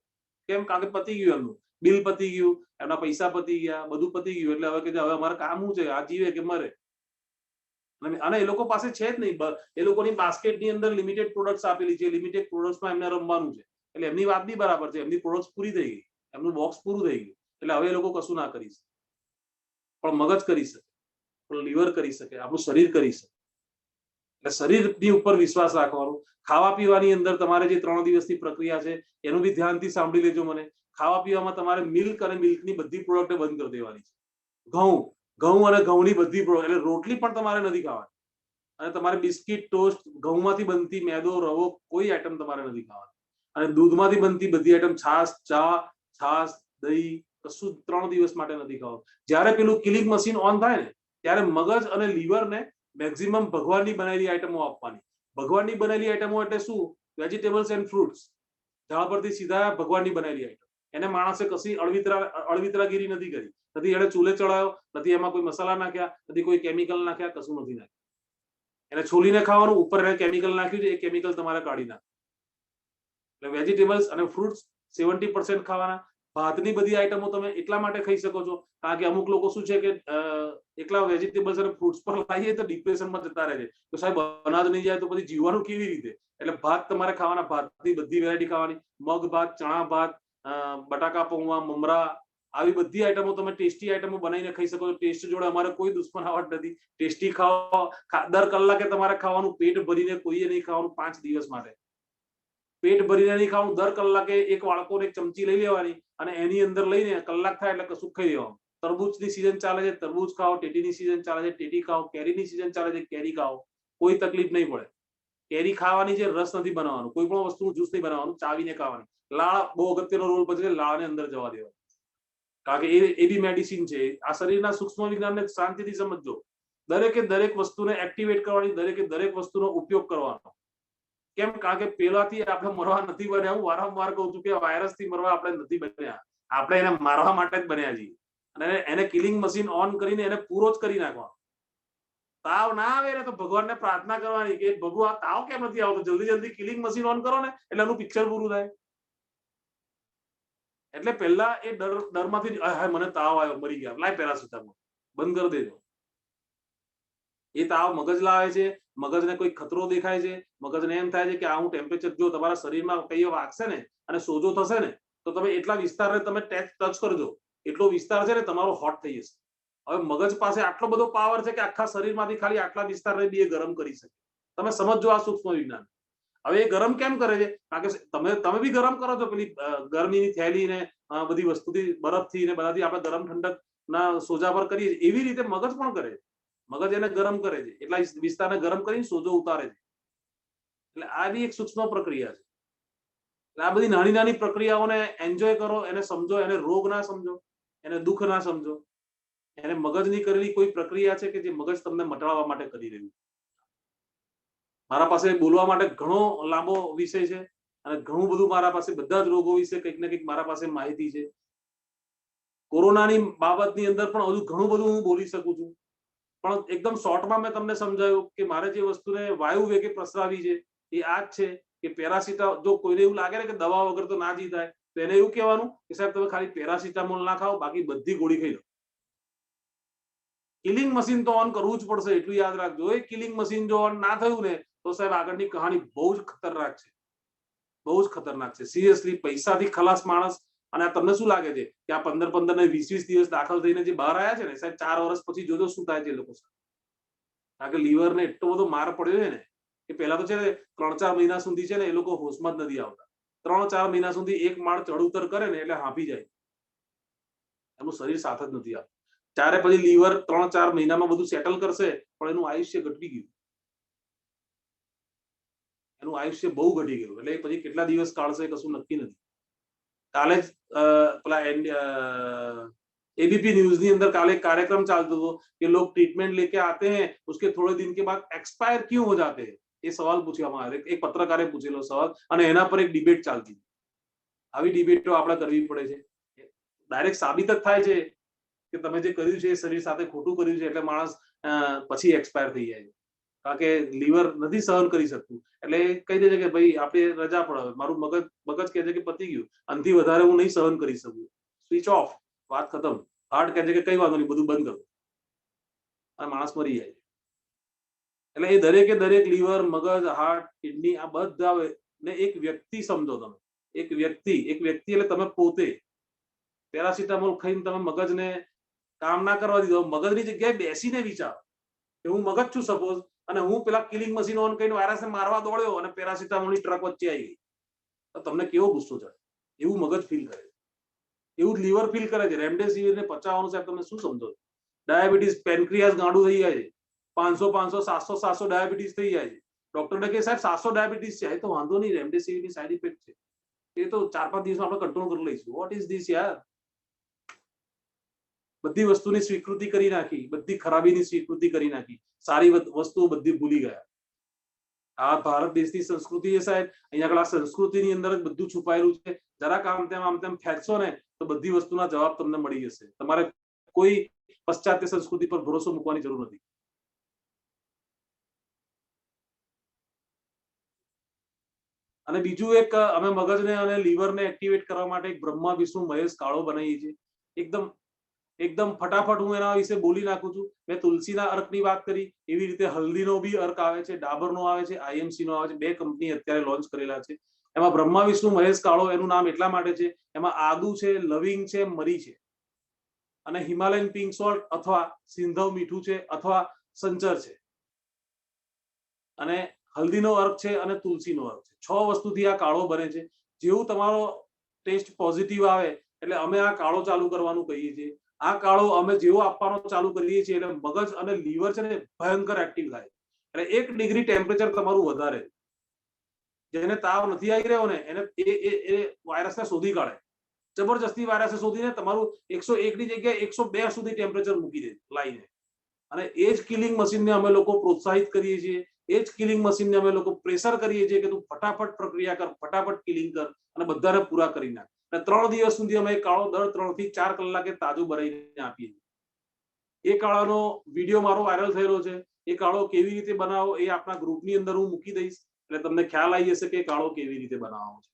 કેમ? કારણ કે પતી ગયું એમનું બિલ, પતી ગયું, એમના પૈસા પતી ગયા, બધું પતી ગયું. એટલે હવે કે હવે અમારે કામ શું છે, આ જીવે કે મરે. અને એ લોકો પાસે છે જ નહીં. એ લોકોની બાસ્કેટની અંદર લિમિટેડ પ્રોડક્ટ્સ આપેલી છે, લિમિટેડ પ્રોડક્ટ્સમાં એમને રમવાનું છે. એટલે એમની વાત બી બરાબર છે, એમની પ્રોડક્ટ્સ પૂરી થઈ ગઈ, એમનું બોક્સ પૂરું થઈ ગયું. એટલે હવે એ લોકો કશું ના કરી શકે. પણ મગજ કરી શકે, પણ લીવર કરી શકે, આપણું શરીર કરી શકે. એટલે શરીરની ઉપર વિશ્વાસ રાખવાનો. ખાવા પીવાની અંદર તમારે જે 3 દિવસની પ્રક્રિયા છે એનું બી ધ્યાનથી સાંભળી લેજો મને. ખાવા પીવામાં તમારે મિલ્ક અને મિલ્કની બધી પ્રોડક્ટ બંધ કરી દેવાની છે. ઘઉં અને ઘઉંની બધી પ્રોડક્ટ, એટલે રોટલી પણ તમારે નથી ખાવાની. અને તમારે બિસ્કિટ, ટોસ્ટ, ઘઉંમાંથી બનતી મેદો, રવો, કોઈ આઈટમ તમારે નથી ખાવાની. અને દૂધમાંથી બનતી બધી આઈટમ, છાશ, દહીં, કશું 3 દિવસ માટે નથી ખાવાનું. જ્યારે પેલું કિલિંગ મશીન ઓન થાય ને ત્યારે મગજ અને લીવરને મેક્સિમમ ભગવાનની બનાવેલી આઈટમો આપવાની. ભગવાનની બનેલી આઈટમો એટલે શું? Vegetables and fruits. ઝાડ પરથી સીધા ભગવાનની બનેલી આઈટમ. એને માણસે કશી અળવિતરાગીરી નથી કરી, નથી એને ચૂલે ચડાયો, નથી એમાં કોઈ મસાલા નાખ્યા, નથી કોઈ કેમિકલ નાખ્યા, કશું નથી નાખ્યું. એને છોલીને ખાવાનું, ઉપર એને કેમિકલ નાખ્યું છે, એ કેમિકલ તમારે કાઢી નાખવું. એટલે વેજીટેબલ્સ અને ફ્રૂટ્સ 70% ખાવાના. ભાતની બધી આઈટમો તમે એટલા માટે ખાઈ શકો છો કારણ કે અમુક લોકો શું છે કે એકલા વેજીટેબલ્સ અને ફ્રૂટ્સ પર લાવીએ તો ડિપ્રેશનમાં જતા રહે છે. તો સાહેબ અનાજ નહીં જાય તો પછી જીવવાનું કેવી રીતે? એટલે ભાત તમારે ખાવાના, ભાતની બધી વેરાયટી ખાવાની. મગ ભાત, ચણા ભાત, બટાકા પૌવા, મમરા, આવી બધી આઈટમો તમે ટેસ્ટી આઈટમો બનાવીને ખાઈ શકો છો. ટેસ્ટ જોડે અમારે કોઈ દુશ્મનાવટ નથી. ટેસ્ટી ખાઓ. દર કલાકે તમારે ખાવાનું, પેટ ભરીને કોઈએ નહીં ખાવાનું 5 દિવસ માટે. પેટ ભરીને નહીં ખાવાનું. દર કલાકે એક વાળકો એક ચમચી લઈ લેવાની અને એની અંદર લઈને કલાક થાય એટલે કશું ખાઈ લેવાનું. તરબૂચની સીઝન ચાલે છે, તરબૂચ ખાઓ. ટેટીની સીઝન ચાલે છે, ટેટી ખાઓ. કેરીની સીઝન ચાલે છે, કેરી ખાઓ. કોઈ તકલીફ નહીં પડે. કેરી ખાવાની છે, રસ નથી બનાવવાનું. કોઈ પણ વસ્તુનું જ્યુસ નહીં બનાવવાનું, ચાવીને ખાવાની. લાળ બહુ અગત્યનો રોલ ભજવે, લાળને અંદર જવા દેવાનો. કારણ કે એ બી મેડિસિન છે. આ શરીરના સૂક્ષ્મ વિજ્ઞાનને શાંતિથી સમજજો. દરેકે દરેક વસ્તુને એક્ટિવેટ કરવાની, દરેકે દરેક વસ્તુનો ઉપયોગ કરવાનો. કેમ? કારણ કે પેલાથી આપણે મરવા નથી બન્યા. હું વારંવાર કહું છું કે વાયરસથી મરવા આપણે નથી બન્યા, આપણે એને મારવા માટે જ બન્યા છીએ. અને એને કિલિંગ મશીન ઓન કરીને એને પૂરો જ કરી નાખવાનો. તાવ ના આવે ને તો ભગવાનને પ્રાર્થના કરવાની કે ભગવાન તાવ કેમ નથી આવતો, જલ્દી જલ્દી કિલિંગ મશીન ઓન કરો ને એટલે એનું પિક્ચર પૂરું થાય. એટલે પહેલા એ ડરમાંથી મને તાવ આવ્યો, મરી ગયા, લાય પેરાસિટામોલ, બંધ કરી દેજો. એ તાવ મગજ લાવે છે. મગજને કોઈ ખતરો દેખાય છે, મગજને એમ થાય છે કે આ હું ટેમ્પરેચર, જો તમારા શરીરમાં કઈ વાગશે ને અને સોજો થશે ને તો તમે એટલા વિસ્તારને તમે ટચ કરજો, એટલો વિસ્તાર છે ને તમારો હોટ થઈ જશે. હવે મગજ પાસે આટલો બધો પાવર છે કે આખા શરીરમાંથી ખાલી આટલા વિસ્તારને બી એ ગરમ કરી શકે. તમે સમજો આ સૂક્ષ્મ વિજ્ઞાન. હવે એ ગરમ કેમ કરે છે? કારણ કે તમે બી ગરમ કરો છો. પેલી ગરમીની થેલી ને બધી વસ્તુથી, બરફથી ને બધાથી આપણે ગરમ ઠંડક ના સોજા પર કરીએ છીએ એવી રીતે મગજ પણ કરે છે. મગજ એને ગરમ કરે છે, એટલા વિસ્તારને ગરમ કરીને સોજો ઉતારે છે. એટલે આ બી એક સૂક્ષ્મ પ્રક્રિયા છે. એટલે આ બધી નાની નાની પ્રક્રિયાઓને એન્જોય કરો, એને સમજો, એને રોગ ના સમજો, એને દુઃખ ના સમજો. એને મગજની કરેલી કોઈ પ્રક્રિયા છે કે જે મગજ તમને મટાડવા માટે કરી રહ્યું. મારા પાસે બોલવા માટે ઘણો લાંબો વિષય છે અને ઘણું બધું મારા પાસે બધા જ રોગો વિશે કંઈક ને કંઈક મારા પાસે માહિતી છે. કોરોનાની બાબતની અંદર પણ હજુ ઘણું બધું હું બોલી શકું છું, પણ એકદમ શોર્ટમાં મેં તમને સમજાવ્યું કે મારે જે વસ્તુને વાયુ વેગે પ્રસરાવી છે એ આ જ છે કે જો કોઈને એવું લાગે ને કે દવા વગર તો ના જીતાય, તો એને એવું કહેવાનું કે સાહેબ તમે ખાલી પેરાસિટામોલ ના ખાઓ, બાકી બધી ગોળી ખાઈ લો. કિલિંગ મશીન તો ઓન કરવું જ પડશે, એટલું યાદ રાખજો. એ કિલિંગ મશીન જો ઓન ના થયું ને તો સાહેબ આગળની કહાની બહુ જ ખતરનાક છે, બહુ જ ખતરનાક છે. સિરિયસલી પૈસાથી ખલાસ માણસ. અને તમને શું લાગે છે કે આ 15 ને 20 દિવસ દાખલ થઈને જે બહાર આવ્યા છે ને સાહેબ, 4 વર્ષ પછી જોજો શું થાય છે એ લોકો સાથે. કારણ કે લીવરને એટલો બધો માર પડ્યો છે ને કે પહેલા તો છે ને 3-4 મહિના સુધી છે ને એ લોકો હોશમાં જ નથી આવતા. 3-4 મહિના સુધી એક માળ ચડ ઉતર કરે ને એટલે હાંફી જાય, એનું શરીર સાથ જ નથી આપતું. ત્યારે પછી લીવર 3-4 મહિનામાં બધું સેટલ કરશે, પણ એનું આયુષ્ય ઘટી ગયું, એનું આયુષ્ય બહુ ઘટી ગયું. એટલે પછી કેટલા દિવસ કાઢશે કશું નક્કી નથી. કાલે જ પેલા एबीपी न्यूज ની અંદર કાલે કાર્યક્રમ ચાલતો હતો કે लोग ट्रीटमेंट लेके आते हैं, उसके थोड़े दिन के बाद एक्सपायर क्यों हो जाते हैं, ये सवाल પૂછવામાં આવ્યો. એક પત્રકારે પૂછેલો સવાલ અને એના પર એક ડિબેટ ચાલતી. આવી ડિબેટો આપણે કરવી પડે છે. ડાયરેક્ટ સાબિત જ થાય છે કે તમે જે કર્યું છે એ શરીર સાથે ખોટું કર્યું છે, એટલે માણસ પછી એક્સપાયર થઈ જાય છે. કારણ કે લીવર નથી સહન કરી શકતું, એટલે કહી દે છે કે ભાઈ આપણે રજા પડે. મારું મગજ કહે છે કે પતી ગયું, આનાથી વધારે હું નહીં સહન કરી શકું, સ્વિચ ઓફ, વાત ખતમ. હાર્ટ કહે છે કે કઈ વાંધો નહીં, બધું બંધ કરો, અને માણસ મરી જાય. એટલે એ દરેક લીવર, મગજ, હાર્ટ, કિડની આ બધા ને એક વ્યક્તિ સમજો તમે. એક વ્યક્તિ એટલે તમે પોતે. પેરાસિટામોલ ખાઈને તમે મગજને કામ ના કરવા દીધો, મગજની જગ્યાએ બેસીને વિચારો કે હું મગજ છું સપોઝ, અને હું પેલા કિલિંગ મશીન ઓન કરીને વાયરસને મારવા દોડ્યો અને પેરાસિટામોલની ટ્રક વચ્ચે આવી ગઈ, તો તમને કેવો ગુસ્સો ચડે? એવું મગજ ફીલ કરે છે, એવું લીવર ફીલ કરે છે. રેમડેસિવિર ને પચાવવાનું સાહેબ તમે શું સમજો? ડાયાબિટીસ, પેનક્રિયાસ ગાંડું થઈ જાય છે, 500 700 ડાયાબિટીસ થઈ જાય છે. ડોક્ટરને કહે સાહેબ 700 ડાયાબિટીસ છે, તો વાંધો નહીં, રેમડેસિવિરની સાઈડ ઇફેક્ટ છે, એ તો 4-5 દિવસમાં આપણે કંટ્રોલ કરી લઈશું. વોટ ઇઝ ધીસ યાર? બધી વસ્તુની સ્વીકૃતિ કરી નાખી, બધી ખરાબીની સ્વીકૃતિ કરી નાખી, સારી વસ્તુઓ બધી ભૂલી ગયા. આ ભારત દેશની સંસ્કૃતિ છે સાહેબ. અહીંયા આગળ આ સંસ્કૃતિની અંદર જ બધું છુપાયેલું છે. જરાક આમ તેમ ખેંચશો ને તો બધી વસ્તુના જવાબ તમને મળી જશે. તમારે કોઈ પશ્ચાત્ય સંસ્કૃતિ પર ભરોસો મૂકવાની જરૂર નથી. અને બીજું એક, અમે મગજને અને લીવરને એક્ટિવેટ કરવા માટે એક બ્રહ્મા વિષ્ણુ મહેશ કાળો બનાવીએ છીએ. એકદમ ફટાફટ હું એના વિશે બોલી નાખું છું. મેં તુલસીના અર્કની વાત કરી, એવી રીતે હલ્દીનો બી અર્ક આવે છે, ડાબરનો આવે છે, આઈએમસી નો આવે છે. 2 કંપની અત્યારે લોન્ચ કરેલા છે. એમાં બ્રહ્મા વિષ્ણુ મહેશ કાળો એનું નામ એટલા માટે છે, એમાં આદુ છે, લવિંગ છે, મરી છે, અને હિમાલયન પિંક સોલ્ટ અથવા સિંધવ મીઠું છે અથવા સંચર છે, અને હલ્દીનો અર્ક છે અને તુલસીનો અર્ક છે. 6 વસ્તુથી આ કાળો બને છે. જેવું તમારો ટેસ્ટ પોઝિટિવ આવે એટલે અમે આ કાળો ચાલુ કરવાનું કહીએ છીએ. આ કાળો અમે જેવો આપવાનો ચાલુ કરીએ છીએ એટલે મગજ અને લીવર છે ને ભયંકર એક્ટિવ થાય. એટલે 1 ડિગ્રી ટેમ્પરેચર તમારું વધારે. જેને તાવ નથી આવી રહ્યો ને એને એ વાયરસને શોધી કાઢે. જબરજસ્તી વાયરસે શોધીને તમારું 101 ની જગ્યાએ 102 સુધી ટેમ્પરેચર મૂકી દે લાઈને. અને એ જ કિલિંગ મશીનને અમે લોકો પ્રોત્સાહિત કરીએ છીએ. એ જ કિલિંગ મશીનને અમે લોકો પ્રેશર કરીએ છીએ કે તું ફટાફટ પ્રક્રિયા કર, ફટાફટ કિલિંગ કર અને બધાને પૂરા કરી નાખ. અને 3 દિવસ સુધી અમે કાળો દર 3 થી 4 કલાકે તાજો બનાવીને આપીએ છીએ. એ કાળાનો વિડીયો મારો વાયરલ થયેલો છે. એ કાળો કેવી રીતે બનાવો એ આપણા ગ્રુપની અંદર હું મૂકી દઈશ, એટલે તમને ખ્યાલ આવી જશે કે કાળો કેવી રીતે બનાવવાનો છે.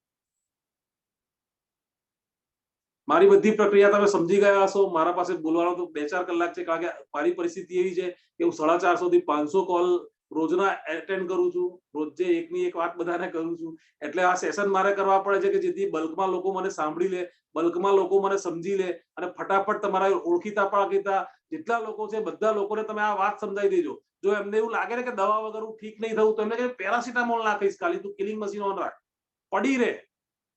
મારી બધી પ્રક્રિયા તમે સમજી ગયા હશો. મારા પાસે બોલવાનો તો 2-4 કલાક છે, કારણ કે મારી પરિસ્થિતિ એવી છે કે હું 450 થી 500 કોલ રોજના એટેન્ડ કરું છું. રોજે એકની એક વાત બધાને કરું છું. એટલે આ સેશન મારે કરવા પડે છે કે જેથી બલ્કમાં લોકો મને સાંભળી લે, બલ્કમાં લોકો મને સમજી લે, અને ફટાફટ તમારા ઓળખીતા પાળખીતા જેટલા લોકો છે બધા લોકોને તમે આ વાત સમજાવી દેજો. જો એમને એવું લાગે ને કે દવા વગર હું ઠીક નહીં થવું, તો એમને કે પેરાસિટામોલ ના ખાઈશ, ખાલી તું કિલિંગ મશીન ઓન રાખ, પડી રહે.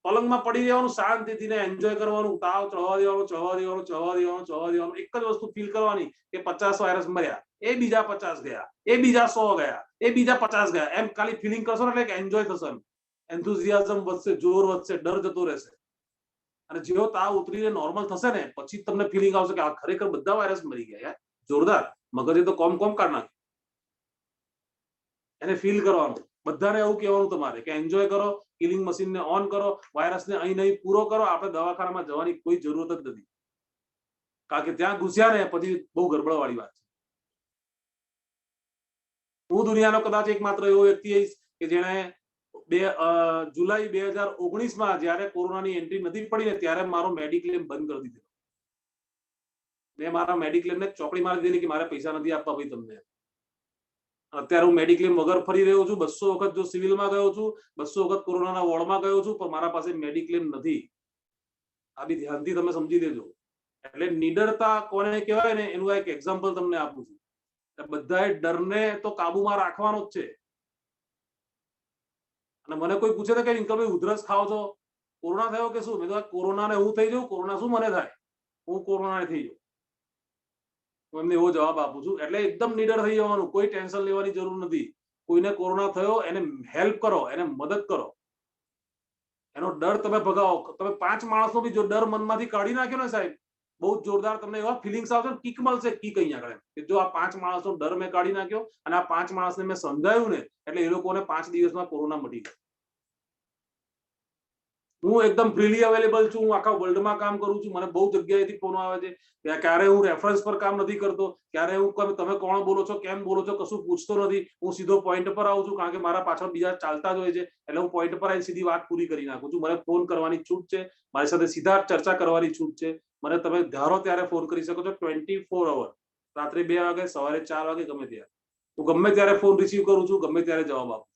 પલંગમાં પડી રહેવાનું, શાંતિથી ને એન્જોય કરવાનું, તાવ ચડવા દેવાનું, ચડવા દેવાનું, ચડવા દેવાનું, ચડવા દેવાનું. એક જ વસ્તુ ફીલ કરવાની કે 50 વાયરસ મર્યા, એ બીજા 50 ગયા, એ બીજા 100 ગયા, એ બીજા 50 ગયા. એમ ખાલી ફિલિંગ કરશો ને એટલે એન્જોય થશે, એન્થુઝિયાઝમ વધશે, જોર વધશે, ડર જતો રહેશે. અને જેવો તાવ ઉતરીને નોર્મલ થશે ને પછી તમને ફિલિંગ આવશે કે આ ખરેખર બધા વાયરસ મરી ગયા યાર, જોરદાર. મગજે તો કોમ કાઢ નાખ્યું. એને ફીલ કરવાનું. બધાને એવું કહેવાનું તમારે કે એન્જોય કરો, કિલિંગ મશીનને ઓન કરો, વાયરસને અહીં નહીં પૂરો કરો. આપણે દવાખાનામાં જવાની કોઈ જરૂરત જ નથી, કારણ કે ત્યાં ઘૂસ્યા ને પછી બહુ ગરબડ વાળી વાત છે. હું દુનિયાનો કદાચ એકમાત્ર એવો વ્યક્તિ હઈશ કે જેણે જુલાઈ 2019 જયારે કોરોનાની એન્ટ્રી નથી પડી ને ત્યારે મારો મેડિક્લેમ બંધ કરી દીધો. મેં મારા મેડિક્લેમને ચોકડી મારી દીધી કે મારે પૈસા નથી આપવા ભાઈ તમને. અત્યારે હું મેડિક્લેમ વગર ફરી રહ્યો છું. 200 વખત જો સિવિલમાં ગયો છું, 200 વખત કોરોનાના વોર્ડમાં ગયો છું, પણ મારા પાસે મેડિક્લેમ નથી. આ બી ધ્યાનથી તમે સમજી લેજો. એટલે નિડરતા કોને કહેવાય ને એનું એક એક્ઝામ્પલ તમને આપું છું. બધાએ ડરને તો કાબુમાં રાખવાનો જ છે. અને મને કોઈ પૂછે કે રિંકલભાઈ ઉધરસ ખાઓ છો, કોરોના થયો કે શું? મેં તો કોરોનાને હું થઈ જાઉં, કોરોના શું મને થાય, હું કોરોનાને થઈ જાઉં. હું એમને એવો જવાબ આપું છું. એટલે એકદમ નિડર થઈ જવાનું, કોઈ ટેન્શન લેવાની જરૂર નથી. કોઈને કોરોના થયો એને હેલ્પ કરો, એને મદદ કરો, એનો ડર તમે ભગાવો. તમે 5 માણસનો બી જો ડર મનમાંથી કાઢી નાખ્યો ને સાહેબ, બહુ જોરદાર તમને એવા ફિલિંગ્સ આવશે, કિક મળશે, કિક અહીંયા આગળ કે જો આ 5 માણસનો ડર મેં કાઢી નાખ્યો અને આ 5 માણસને મેં સમજાયું ને એટલે એ લોકોને 5 દિવસમાં કોરોના મટી ગયો. હું એકદમ ફ્રીલી અવેલેબલ છું. હું આખા વર્લ્ડમાં કામ કરું છું. મને બહુ જગ્યાએથી ફોન આવે છે. ક્યારે હું રેફરન્સ પર કામ નથી કરતો, ક્યારે હું તમે કોણ બોલો છો, કેમ બોલો છો, કશું પૂછતો નથી. હું સીધો પોઈન્ટ પર આવું છું, કારણ કે મારા પાછળ બીજા ચાલતા જ હોય છે. એટલે હું પોઈન્ટ પર આવીને સીધી વાત પૂરી કરી નાખું છું. મને ફોન કરવાની છૂટ છે, મારી સાથે સીધા ચર્ચા કરવાની છૂટ છે. મને તમે ધારો ત્યારે ફોન કરી શકો છો, 24 અવર. રાત્રે 2 વાગે, સવારે 4 વાગે, ગમે ત્યારે. હું ગમે ત્યારે ફોન રિસીવ કરું છું, ગમે ત્યારે જવાબ આપું.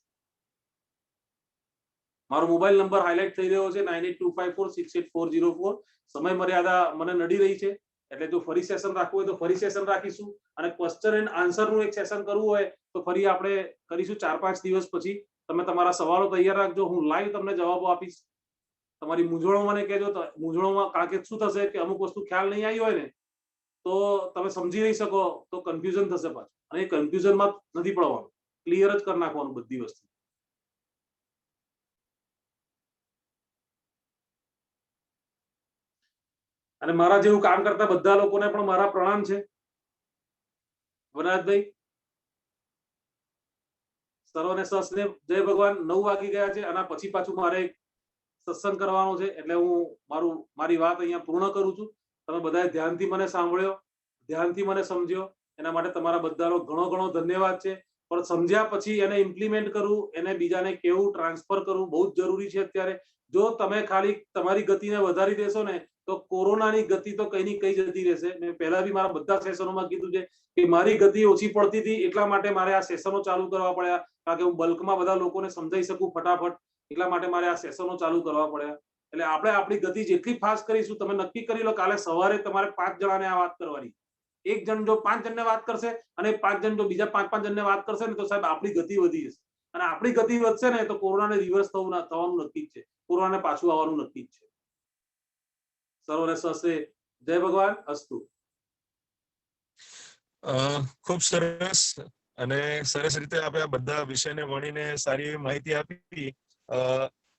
મારો મોબાઈલ નંબર હાઇલાઇટ થઈ રહ્યો છે 9825468404. સમય મર્યાદા મને નડી રહી છે, એટલે જો ફરી સેશન રાખવું હોય તો ફરી સેશન રાખીશું. અને ક્વેશ્ચન એન્ડ આન્સરનું એક સેશન કરવું હોય તો ફરી આપણે કરીશું 4-5 દિવસ પછી. તમે તમારા સવાલો તૈયાર રાખજો, હું લાઈવ તમને જવાબો આપીશ. તમારી મૂંઝવણો મને કહેજો. મૂંઝવણમાં કારણ કે શું થશે કે અમુક વસ્તુ ખ્યાલ નહીં આવી હોય ને તો તમે સમજી નહીં શકો તો કન્ફ્યુઝન થશે પાછું. અને એ કન્ફ્યુઝનમાં નથી પડવાનું, ક્લિયર જ કરી નાખવાનું બધી વસ્તુ. અને મારા જેવું કામ કરતા બધા લોકોને પણ મારા પ્રણામ છે. વનરાજભાઈ, સર્વને સસને જય ભગવાન. 9 વાગી ગયા છે, આના પછી પાછું મારે સત્સંગ કરવાનો છે, એટલે હું મારી વાત અહીંયા પૂર્ણ કરું છું. તમે બધાએ ધ્યાનથી મને સાંભળ્યો, ધ્યાનથી મને સમજ્યો, એના માટે તમારા બધાનો ઘણો ઘણો ધન્યવાદ છે. પણ સમજ્યા પછી એને ઇમ્પ્લિમેન્ટ કરવું, એને બીજાને કેવું, ટ્રાન્સફર કરવું બહુ જ જરૂરી છે અત્યારે. જો તમે ખાલી તમારી ગતિને વધારી દેશો ને તો કોરોનાની ગતિ તો કઈ ની કઈ જતી રહેશે. મેં પહેલા બી મારા બધા સેશનોમાં કીધું છે કે મારી ગતિ ઓછી પડતી હતી, એટલા માટે મારે આ સેશનો ચાલુ કરવા પડ્યા, કારણ કે હું બલ્કમાં બધા લોકોને સમજાઈ શકું ફટાફટ. એટલા માટે મારે આ સેશનો ચાલુ કરવા પડ્યા. એટલે આપણે આપણી ગતિ જેટલી ફાસ્ટ કરીશું, તમે નક્કી કરી લો કાલે સવારે તમારે 5 જણાને આ વાત કરવાની. એક જણ જો 5 જણને વાત કરશે અને 5 જણ જો બીજા 5-5 જણને વાત કરશે ને તો સાહેબ આપણી ગતિ વધી જશે. અને આપણી ગતિ વધશે ને તો કોરોનાને રિવર્સ થવાનું નક્કી જ છે, કોરોનાને પાછું આવવાનું નક્કી જ છે. સર્વને સ્વસ્તે, જય ભગવાન, અસ્તુ. ખૂબ સરસ અને સરસ રીતે આપણે આ બધા વિષયને વણીને સારી એવી માહિતી આપી.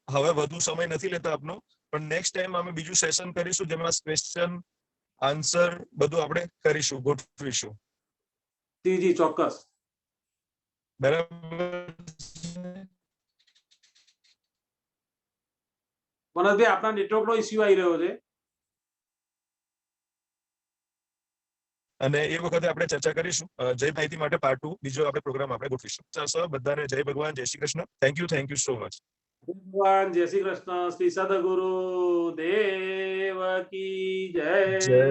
હવે વધુ સમય નથી લેતા આપનો, પણ નેક્સ્ટ ટાઈમ અમે બીજું સેશન કરીશું જેમાં ક્વેશ્ચન આન્સર બધું આપણે કરીશું, ગોઠવીશું. જી જી, ચોક્કસ. બરાબર. મનોજભાઈ, આપના નેટવર્કનો ઇશ્યુ આવી રહ્યો છે. અને એ વખતે આપણે ચર્ચા કરીશું. જય માહિતી માટે પાર્ટ 2 બીજો આપણે પ્રોગ્રામ આપણે ગોઠવીશું. ચાલો બધાને જય ભગવાન, જય Shri Krishna. Thank you so much. ભગવાન, જય શ્રી કૃષ્ણ. શ્રી સદગુરુ દેવ કી જય. જય.